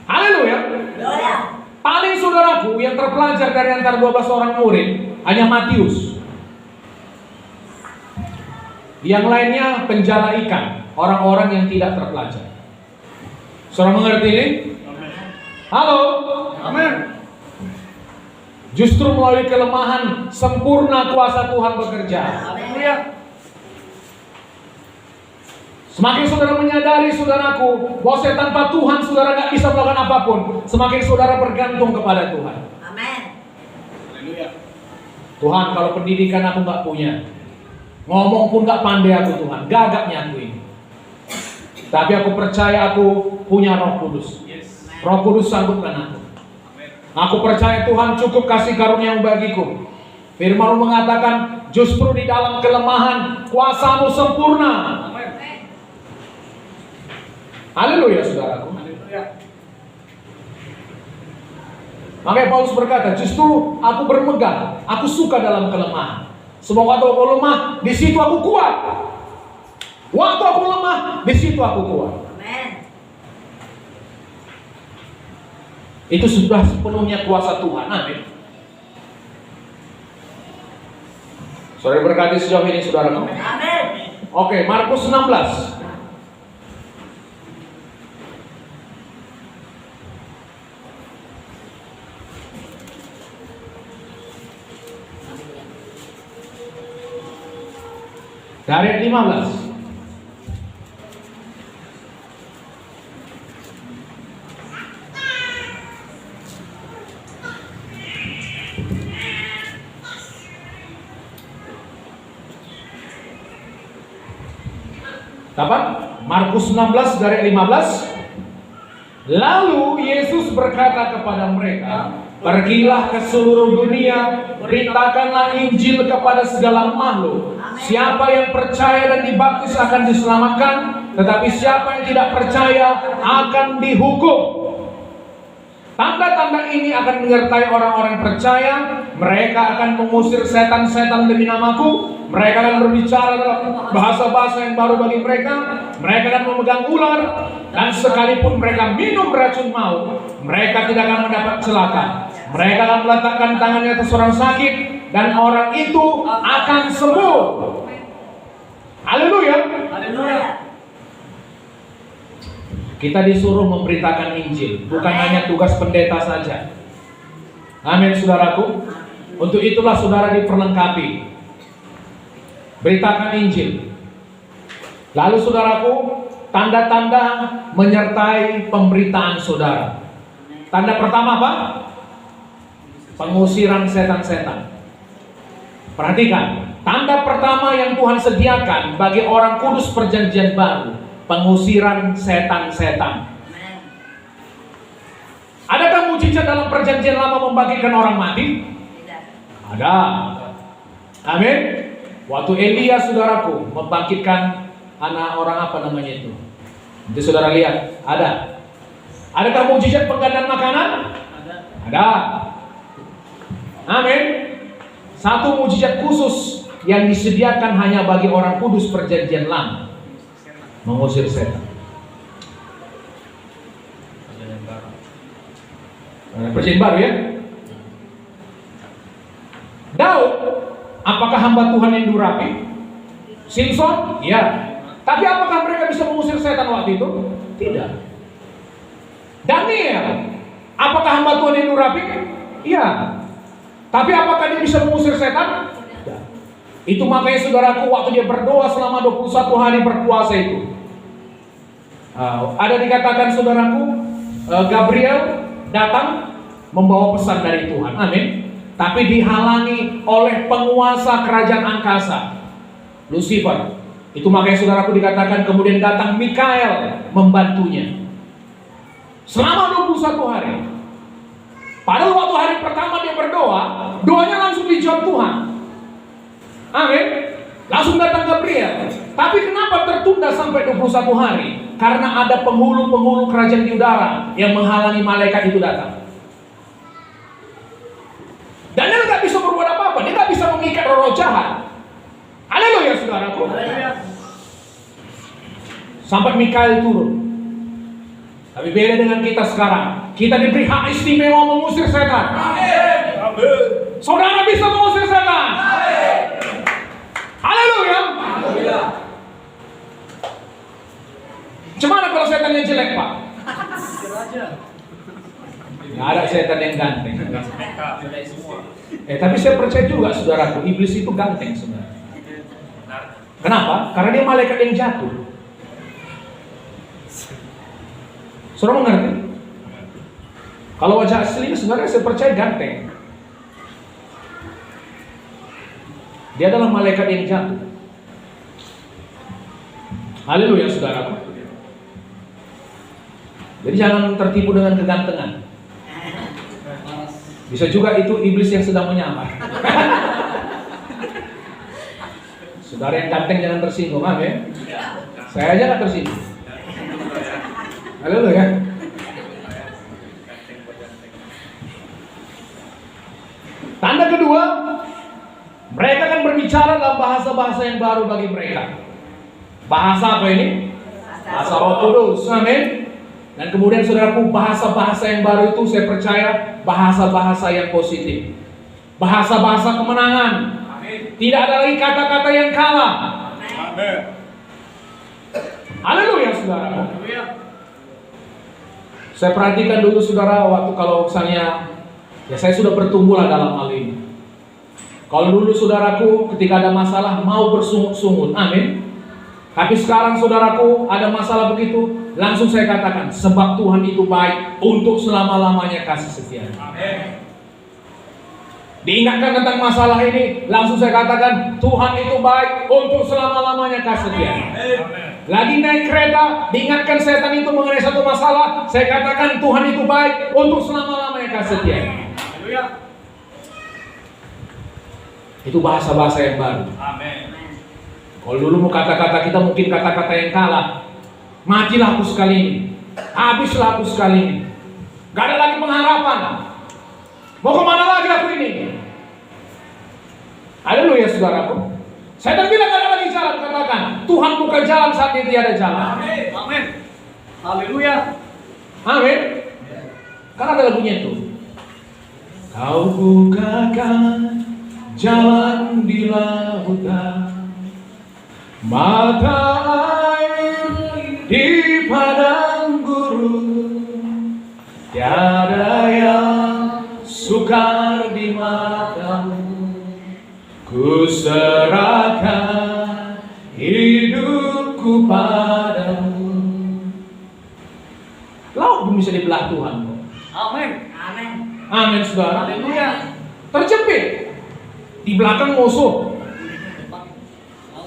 Haleluya. Haleluya. Paling saudaraku yang terpelajar dari antara 12 orang murid hanya Matius. Yang lainnya penjala ikan, orang-orang yang tidak terpelajar. Saudara mengerti ini? Halo? Amin. Justru melalui kelemahan sempurna kuasa Tuhan bekerja. Haleluya. Semakin saudara menyadari saudaraku bahwa tanpa Tuhan saudara gak bisa melakukan apapun, semakin saudara bergantung kepada Tuhan. Amin. Tuhan, kalau pendidikan aku gak punya, ngomong pun gak pandai aku Tuhan, gagapnya aku ini. Tapi aku percaya aku punya Roh Kudus. Roh Kudus sanggupkan aku. Aku percaya Tuhan cukup kasih karunia bagiku. Firman-Mu mengatakan justru di dalam kelemahan kuasa-Mu sempurna. Haleluya saudaraku. Makanya Paulus berkata, justru aku bermegah, aku suka dalam kelemahan. Sebab waktu aku lemah, di situ aku kuat. Waktu aku lemah, di situ aku kuat. Amin. Itu sudah sepenuhnya kuasa Tuhan. Amin. Saudara berkati sejauh ini saudaraku. Amin. Oke, Markus 16. Dari ayat 15. Dapat? Markus 16 dari 15. Lalu Yesus berkata kepada mereka, pergilah ke seluruh dunia, beritakanlah Injil kepada segala makhluk. Siapa yang percaya dan dibaptis akan diselamatkan, tetapi siapa yang tidak percaya akan dihukum. Tanda-tanda ini akan menyertai orang-orang percaya. Mereka akan mengusir setan-setan demi namaku. Mereka akan berbicara dalam bahasa-bahasa yang baru bagi mereka. Mereka akan memegang ular. Dan sekalipun mereka minum racun maut, mereka tidak akan mendapat celaka. Mereka akan meletakkan tangannya atas orang sakit, dan orang itu akan sembuh. Haleluya. Haleluya. Kita disuruh memberitakan Injil, bukan hanya tugas pendeta saja. Amin, saudaraku. Untuk itulah saudara diperlengkapi. Beritakan Injil. Lalu saudaraku, tanda-tanda menyertai pemberitaan saudara. Tanda pertama apa? Pengusiran setan-setan. Perhatikan, tanda pertama yang Tuhan sediakan bagi orang kudus perjanjian baru, pengusiran setan-setan. Adakah mujizat dalam perjanjian lama membagikan orang mati? Tidak. Ada. Amin. Waktu Elia, saudaraku, membangkitkan anak orang apa namanya itu? Nanti saudara lihat, ada. Adakah mujizat penggandaan makanan? Ada. Amin. Satu mujizat khusus yang disediakan hanya bagi orang kudus perjanjian lama, mengusir setan. Perjanjian baru ya. Daud, apakah hamba Tuhan yang durapi? Simpson, ya. Tapi apakah mereka bisa mengusir setan waktu itu? Tidak. Daniel, apakah hamba Tuhan yang durapi? Iya. Tapi apakah dia bisa mengusir setan? Tidak. Itu makanya saudaraku, waktu dia berdoa selama 21 hari berpuasa itu, ada dikatakan saudaraku, Gabriel datang membawa pesan dari Tuhan. Amin. Tapi dihalangi oleh penguasa kerajaan angkasa, Lucifer. Itu makanya saudaraku dikatakan kemudian datang Mikael membantunya selama 21 hari. Padahal waktu hari pertama dia berdoa, doanya langsung dijawab Tuhan. Amin. Langsung datang Gabriel. Tapi kenapa tertunda sampai 21 hari? Karena ada penghulu-penghulu kerajaan di udara yang menghalangi malaikat itu datang. Dan dia nggak bisa berbuat apa-apa. Dia nggak bisa mengikat roh jahat. Haleluya, saudaraku. Sampai Mikael turun. Tapi beda dengan kita sekarang. Kita diberi hak istimewa mengusir setan. Amin. Saudara bisa mengusir setan. Haleluya. Gimana kalau setannya jelek, Pak? Nggak ada setan yang ganteng. Tapi saya percaya juga, saudaraku, iblis itu ganteng sebenarnya. Kenapa? Karena dia malaikat yang jatuh. Saudara mengerti? Kalau wajah aslinya sebenarnya saya percaya ganteng. Dia adalah malaikat yang jatuh. Haleluya, saudaraku. Jadi jangan tertipu dengan kegantengan. Bisa juga itu iblis yang sedang menyamar. Saudara yang ganteng jangan tersinggung, amin. Saya aja nggak tersinggung. Haleluya. Tanda kedua, mereka akan berbicara dalam bahasa-bahasa yang baru bagi mereka. Bahasa apa ini? Bahasa Roh Kudus, amin. Dan kemudian saudaraku, bahasa-bahasa yang baru itu saya percaya bahasa-bahasa yang positif, bahasa-bahasa kemenangan. Amin. Tidak ada lagi kata-kata yang kalah. Amin. Haleluya, saudara. Saya perhatikan dulu saudara, waktu kalau misalnya ya saya sudah bertumbuh lah dalam hal ini. Kalau dulu saudaraku ketika ada masalah mau bersungut-sungut, amin. Tapi sekarang saudaraku ada masalah begitu, langsung saya katakan, sebab Tuhan itu baik untuk selama-lamanya kasih setia. Amin. Diingatkan tentang masalah ini, langsung saya katakan, Tuhan itu baik untuk selama-lamanya kasih setia. Lagi naik kereta, diingatkan setan itu mengenai satu masalah, saya katakan Tuhan itu baik untuk selama-lamanya kasih setia. Haleluya. Itu bahasa-bahasa yang baru. Amin. Kalau dulu mau kata-kata kita mungkin kata-kata yang kalah. Matilah aku sekali ini, habislah aku sekali ini, gak ada lagi pengharapan. Mau kemana lagi aku ini? Haleluya saudaraku. Saya bilang gak ada lagi jalan, katakan Tuhan buka jalan saat ini tiada jalan. Amin. Amin. Haleluya. Amin. Karena ada lagunya itu. Kau bukakan jalan di lautan, mata air di padang gurun, tiada yang sukar di matamu. Ku serahkan hidupku padamu. Laut belum bisa dibelah Tuhan. Amin. Amin. Amin saudara. Haleluya. Terjepit di belakang musuh,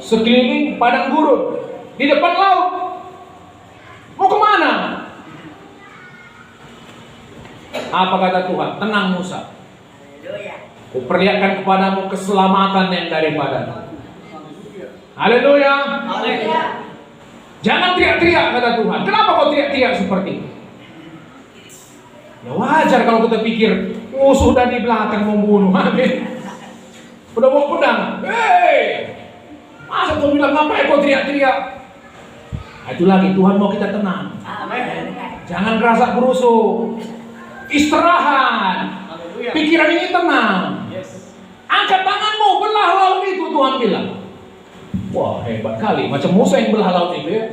sekeliling padang gurun, di depan laut. Mau kemana? Apa kata Tuhan? Tenang Musa, Haleluya. kuperlihatkan kepadamu keselamatan yang daripadaku. Haleluya. Haleluya. Jangan teriak-teriak kata Tuhan. Kenapa kau teriak-teriak seperti itu? Ya wajar kalau kita pikir musuh udah di belakang membunuh. Amin. Udah bawa pedang. Hei, masa kau bilang ngapain kau teriak-teriak? Nah, itu lagi Tuhan mau kita tenang. Amin. Jangan kerasa berusuh. Istirahat. Haleluya. Pikiran ini tenang. Yes. Angkat tanganmu, belah laut itu, Tuhan bilang. Wah, hebat kali. Macam Musa yang belah laut itu ya.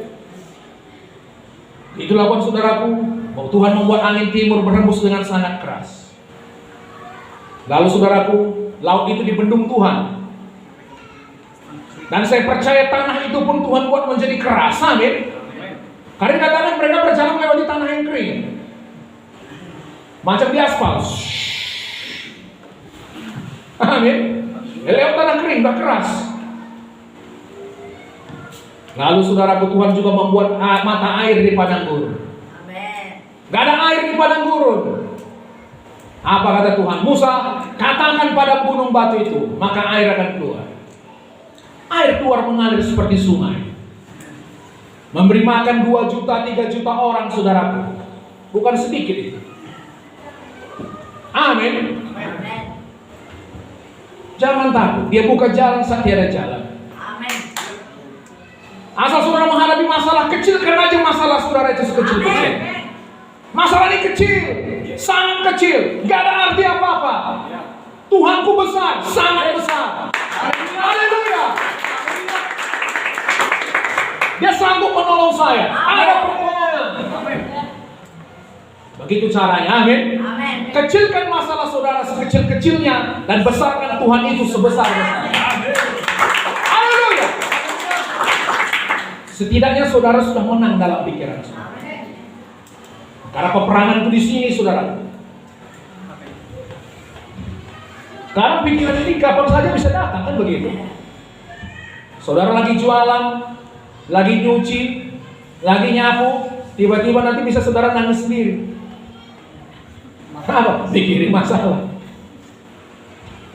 Itu lakukan saudaraku. Bahwa Tuhan membuat angin timur berhembus dengan sangat keras. Lalu saudaraku, laut itu dibendung Tuhan. Dan saya percaya tanah itu pun Tuhan buat menjadi keras. Amin. Karena dikatakan mereka berjalan melewati tanah yang kering. Macam di aspal. Amin. Lewat tanah kering, tak keras. Lalu saudaraku, Tuhan juga membuat mata air di padang gurun. Amin. Gak ada air di padang gurun. Apa kata Tuhan? Musa, katakan pada gunung batu itu, maka air akan keluar. Air keluar mengalir seperti sungai. Memberi makan 2 juta, 3 juta orang saudaraku. Bukan sedikit itu. Amin. Amin. Jangan takut, dia buka jalan saat tiada jalan. Amin. Asal saudara menghadapi masalah kecil, karena aja masalah saudara itu sekecil-kecil. Masalah ini kecil, sangat kecil, gak ada arti apa-apa. Tuhanku besar, sangat besar. Haleluya. Dia sanggup menolong saya. Ada pertolongan. Begitu caranya, amin. Amin. Kecilkan masalah saudara sekecil-kecilnya dan besarkan Tuhan itu sebesar-besarnya. Haleluya. Setidaknya saudara sudah menang dalam pikiran saudara. Karena peperangan itu di sini, saudara. Karena pikiran ini kapan saja bisa datang, kan begitu. Saudara lagi jualan, lagi nyuci, lagi nyapu, tiba-tiba nanti bisa saudara nangis sendiri. Apa? Pikirin masalah.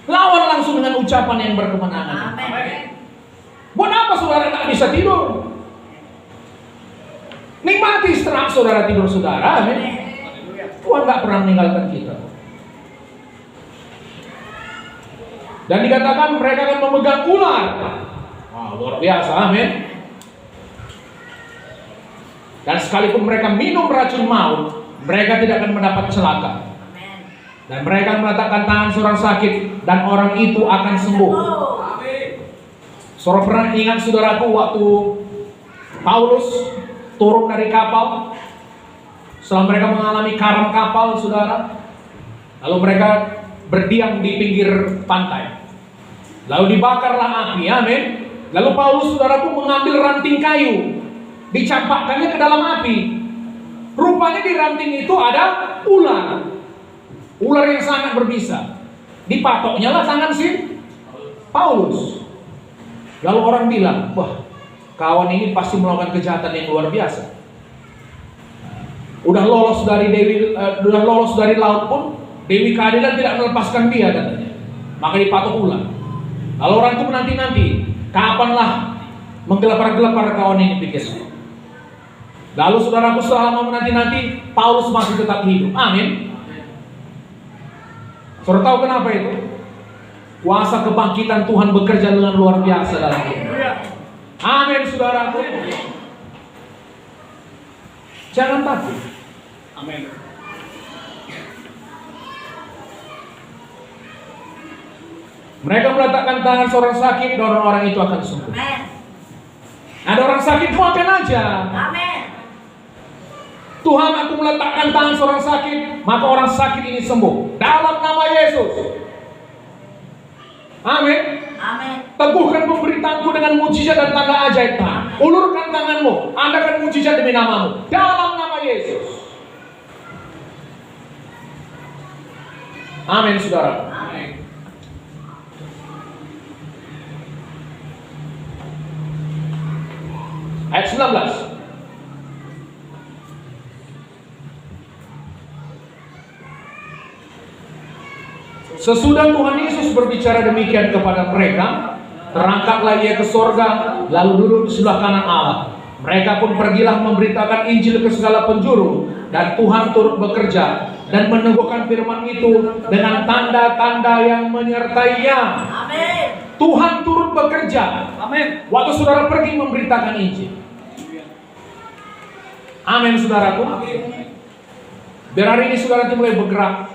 Lawan langsung dengan ucapan yang berkemenangan. Amin. Buat apa saudara tak bisa tidur? Nikmati istirahat saudara tidur saudara. Amin. Tuhan gak pernah meninggalkan kita. Dan dikatakan mereka akan memegang ular. Wah, luar biasa, amin. Dan sekalipun mereka minum racun maut, mereka tidak akan mendapat celaka. Dan mereka meletakkan tangan seorang sakit dan orang itu akan sembuh. Saudara pernah ingat saudaraku waktu Paulus turun dari kapal, setelah mereka mengalami karam kapal, saudara, lalu mereka berdiam di pinggir pantai. Lalu dibakarlah api, amin. Lalu Paulus, saudaraku, mengambil ranting kayu, dicampakkannya ke dalam api. Rupanya di ranting itu ada ular. Ular yang sangat berbisa. Dipatoknya lah tangan si Paulus. Lalu orang bilang, wah, kawan ini pasti melakukan kejahatan yang luar biasa. Udah lolos dari laut pun, Dewi Keadilan tidak melepaskan dia, katanya. Maka dipatok ular. Lalu orang itu menanti-nanti, kapanlah menggelepar-gelepar kawan ini, pikirnya. Lalu saudaraku, setelah lama menanti-nanti, Paulus masih tetap hidup. Amin. Saudara tahu kenapa itu? Kuasa kebangkitan Tuhan bekerja dengan luar biasa dalam hidup. Amin, saudaraku. Jangan takut. Amin. Mereka meletakkan tangan seorang sakit dan orang itu akan sembuh. Amin. Ada orang sakit, makan aja. Amin. Tuhan, aku meletakkan tangan seorang sakit, maka orang sakit ini sembuh. Dalam nama Yesus. Amin. Amin. Teguhkan pemberitaanku dengan mujizat dan tanda ajaib. Ulurkan tanganmu, adakan mujizat demi namamu. Dalam nama Yesus. Amin, saudara. Amin. Ayat 19. Sesudah Tuhan Yesus berbicara demikian kepada mereka, terangkatlah ia ke sorga, lalu duduk di sebelah kanan Allah. Mereka pun pergilah memberitakan Injil ke segala penjuru, dan Tuhan turut bekerja dan meneguhkan firman itu dengan tanda-tanda yang menyertainya. Amin. Tuhan turut bekerja. Amin. Waktu saudara pergi memberitakan Injil. Amin, saudaraku. Biar hari ini saudara mulai bergerak.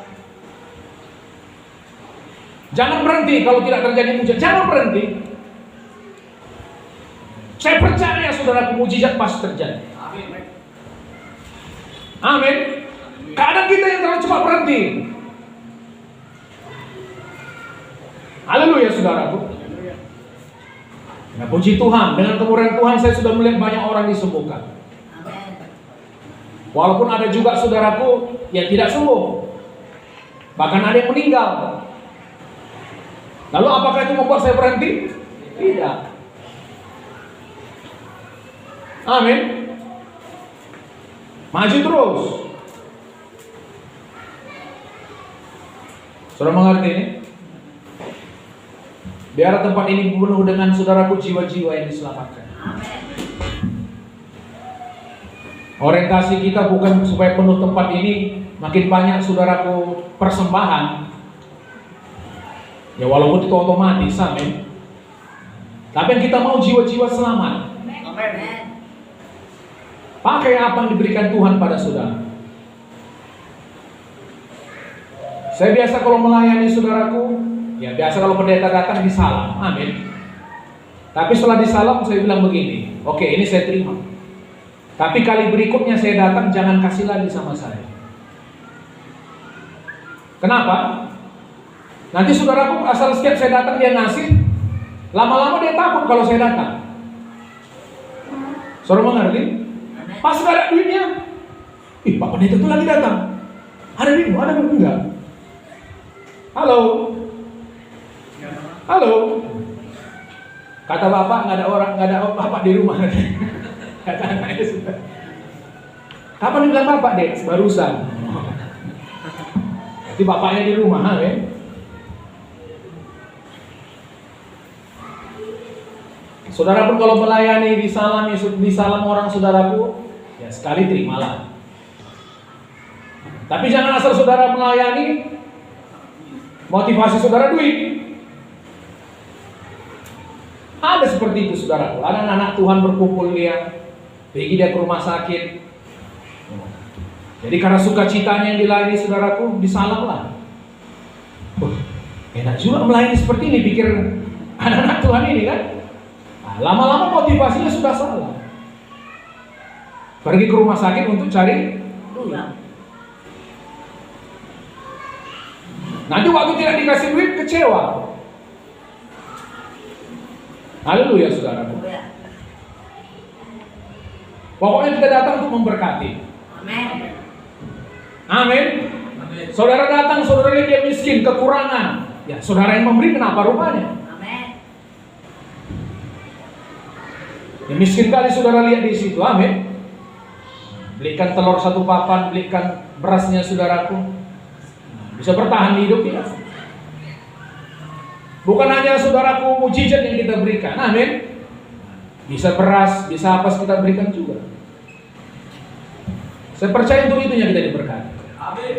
Jangan berhenti kalau tidak terjadi mujizat. Jangan berhenti. Saya percaya saudaraku, mujizat pasti terjadi. Amin. Kadang kita yang terlalu cepat berhenti. Haleluya, saudaraku. Nah, puji Tuhan, dengan kemurahan Tuhan saya sudah melihat banyak orang disembuhkan. Amin. Walaupun ada juga saudaraku yang tidak sembuh, bahkan ada yang meninggal. Lalu apakah itu membuat saya berhenti? Tidak. Amin. Maju terus. Saudara mengerti ini? Biar tempat ini penuh dengan saudaraku jiwa-jiwa yang diselamatkan. Amin. Orientasi kita bukan supaya penuh tempat ini, makin banyak saudaraku persembahan. Ya walaupun itu otomatis, amin. Tapi yang kita mau jiwa-jiwa selamat. Amin. Pakai apa yang diberikan Tuhan pada saudara. Saya biasa kalau melayani saudaraku, ya biasa kalau pendeta datang disalam, amin. Tapi setelah disalam saya bilang begini, oke ini saya terima. Tapi kali berikutnya saya datang jangan kasih lagi sama saya. Kenapa? Nanti saudaraku asal setiap saya datang dia ngasih, lama-lama dia takut kalau saya datang. Saudara mengerti? Pas nggak ada duitnya, ih Pak Pendeta itu lagi datang. Ada duit? Ada duit enggak? Halo, halo. Kata bapak nggak ada orang, nggak ada bapak di rumah. Kata anaknya sudah. Kapan dibilang bapak deh? Barusan. Jadi bapaknya di rumah, ya. Saudara pun kalau melayani disalam orang saudaraku, ya sekali terimalah. Tapi jangan asal saudara melayani, motivasi saudara duit. Ada seperti itu saudaraku. Ada anak Tuhan berkumpul dia, pergi dia ke rumah sakit. Jadi karena sukacitanya yang dilayani saudaraku, disalamlah. Enak juga melayani seperti ini, pikir anak-anak Tuhan ini kan. Lama-lama motivasinya sudah salah. Pergi ke rumah sakit untuk cari duit. Nanti waktu tidak dikasih duit kecewa. Haleluya saudaraku. Haleluya. Pokoknya kita datang untuk memberkati. Amin. Amin. Saudara datang, saudara lihat dia miskin, kekurangan. Ya, saudara yang memberi kenapa rupanya? Amin. Ya, miskin kali saudara lihat di situ. Amin. Belikan telur 1 papan, belikan berasnya saudaraku. Bisa bertahan di hidup kita. Bukan hanya saudaraku mujizat yang kita berikan. Amin. Bisa beras, bisa apa kita berikan juga. Saya percaya untuk itunya kita diberkati. Amin.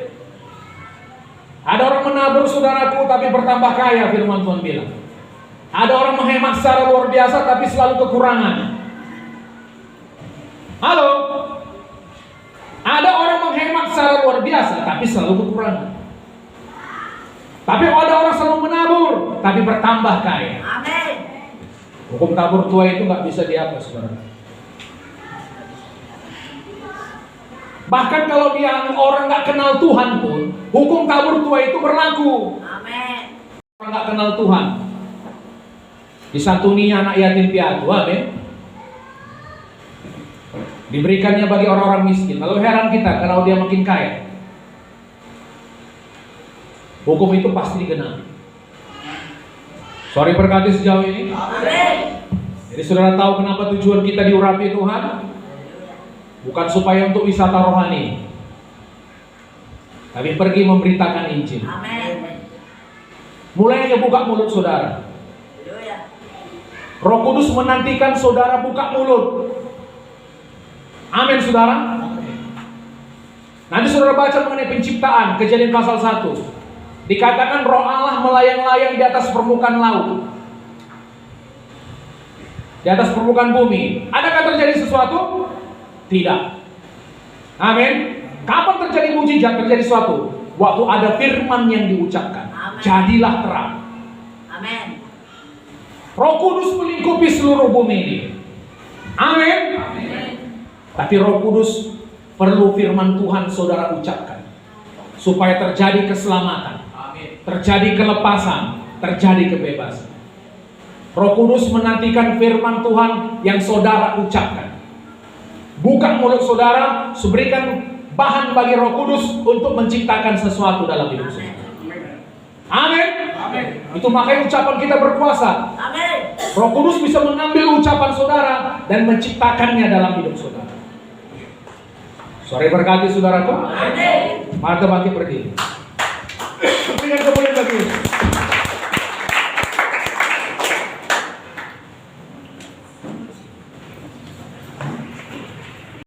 Ada orang menabur saudaraku tapi bertambah kaya, firman Tuhan bilang. Ada orang menghemat secara luar biasa tapi selalu kekurangan. Halo? Ada orang menghemat secara luar biasa tapi selalu kekurangan. Tapi ada orang selalu menabur tapi bertambah kaya. Amin. Hukum tabur tua itu nggak bisa dihapus, saudara. Bahkan kalau dia orang nggak kenal Tuhan pun, hukum tabur tua itu berlaku. Amin. Orang nggak kenal Tuhan, disantuni anak yatim piatu, amin. Diberikannya bagi orang-orang miskin. Lalu heran kita kalau dia makin kaya. Hukum itu pasti digenapi. Sorry berkati sejauh ini. Amin. Jadi saudara tahu kenapa tujuan kita diurapi Tuhan? Bukan supaya untuk wisata rohani, tapi pergi memberitakan Injil. Amin. Mulai aja buka mulut saudara. Haleluya. Roh Kudus menantikan saudara buka mulut. Amin saudara. Nanti saudara baca mengenai penciptaan, Kejadian pasal 1. Dikatakan roh Allah melayang-layang di atas permukaan laut, di atas permukaan bumi. Adakah terjadi sesuatu? Tidak. Amin. Kapan terjadi mujizat, terjadi sesuatu? Waktu ada firman yang diucapkan. Amin. Jadilah terang. Amin. Roh Kudus melingkupi seluruh bumi ini. Amin. Tapi Roh Kudus perlu firman Tuhan saudara ucapkan supaya terjadi keselamatan, terjadi kelepasan, terjadi kebebasan. Roh Kudus menantikan firman Tuhan yang saudara ucapkan. Buka mulut saudara, berikan bahan bagi Roh Kudus untuk menciptakan sesuatu dalam hidup saudara. Amin. Itu makanya ucapan kita berkuasa. Amin. Roh Kudus bisa mengambil ucapan saudara dan menciptakannya dalam hidup saudara. Sore berkati saudaraku. Amin. Mari bangkit berdiri. Berikan kemuliaan bagi Yesus.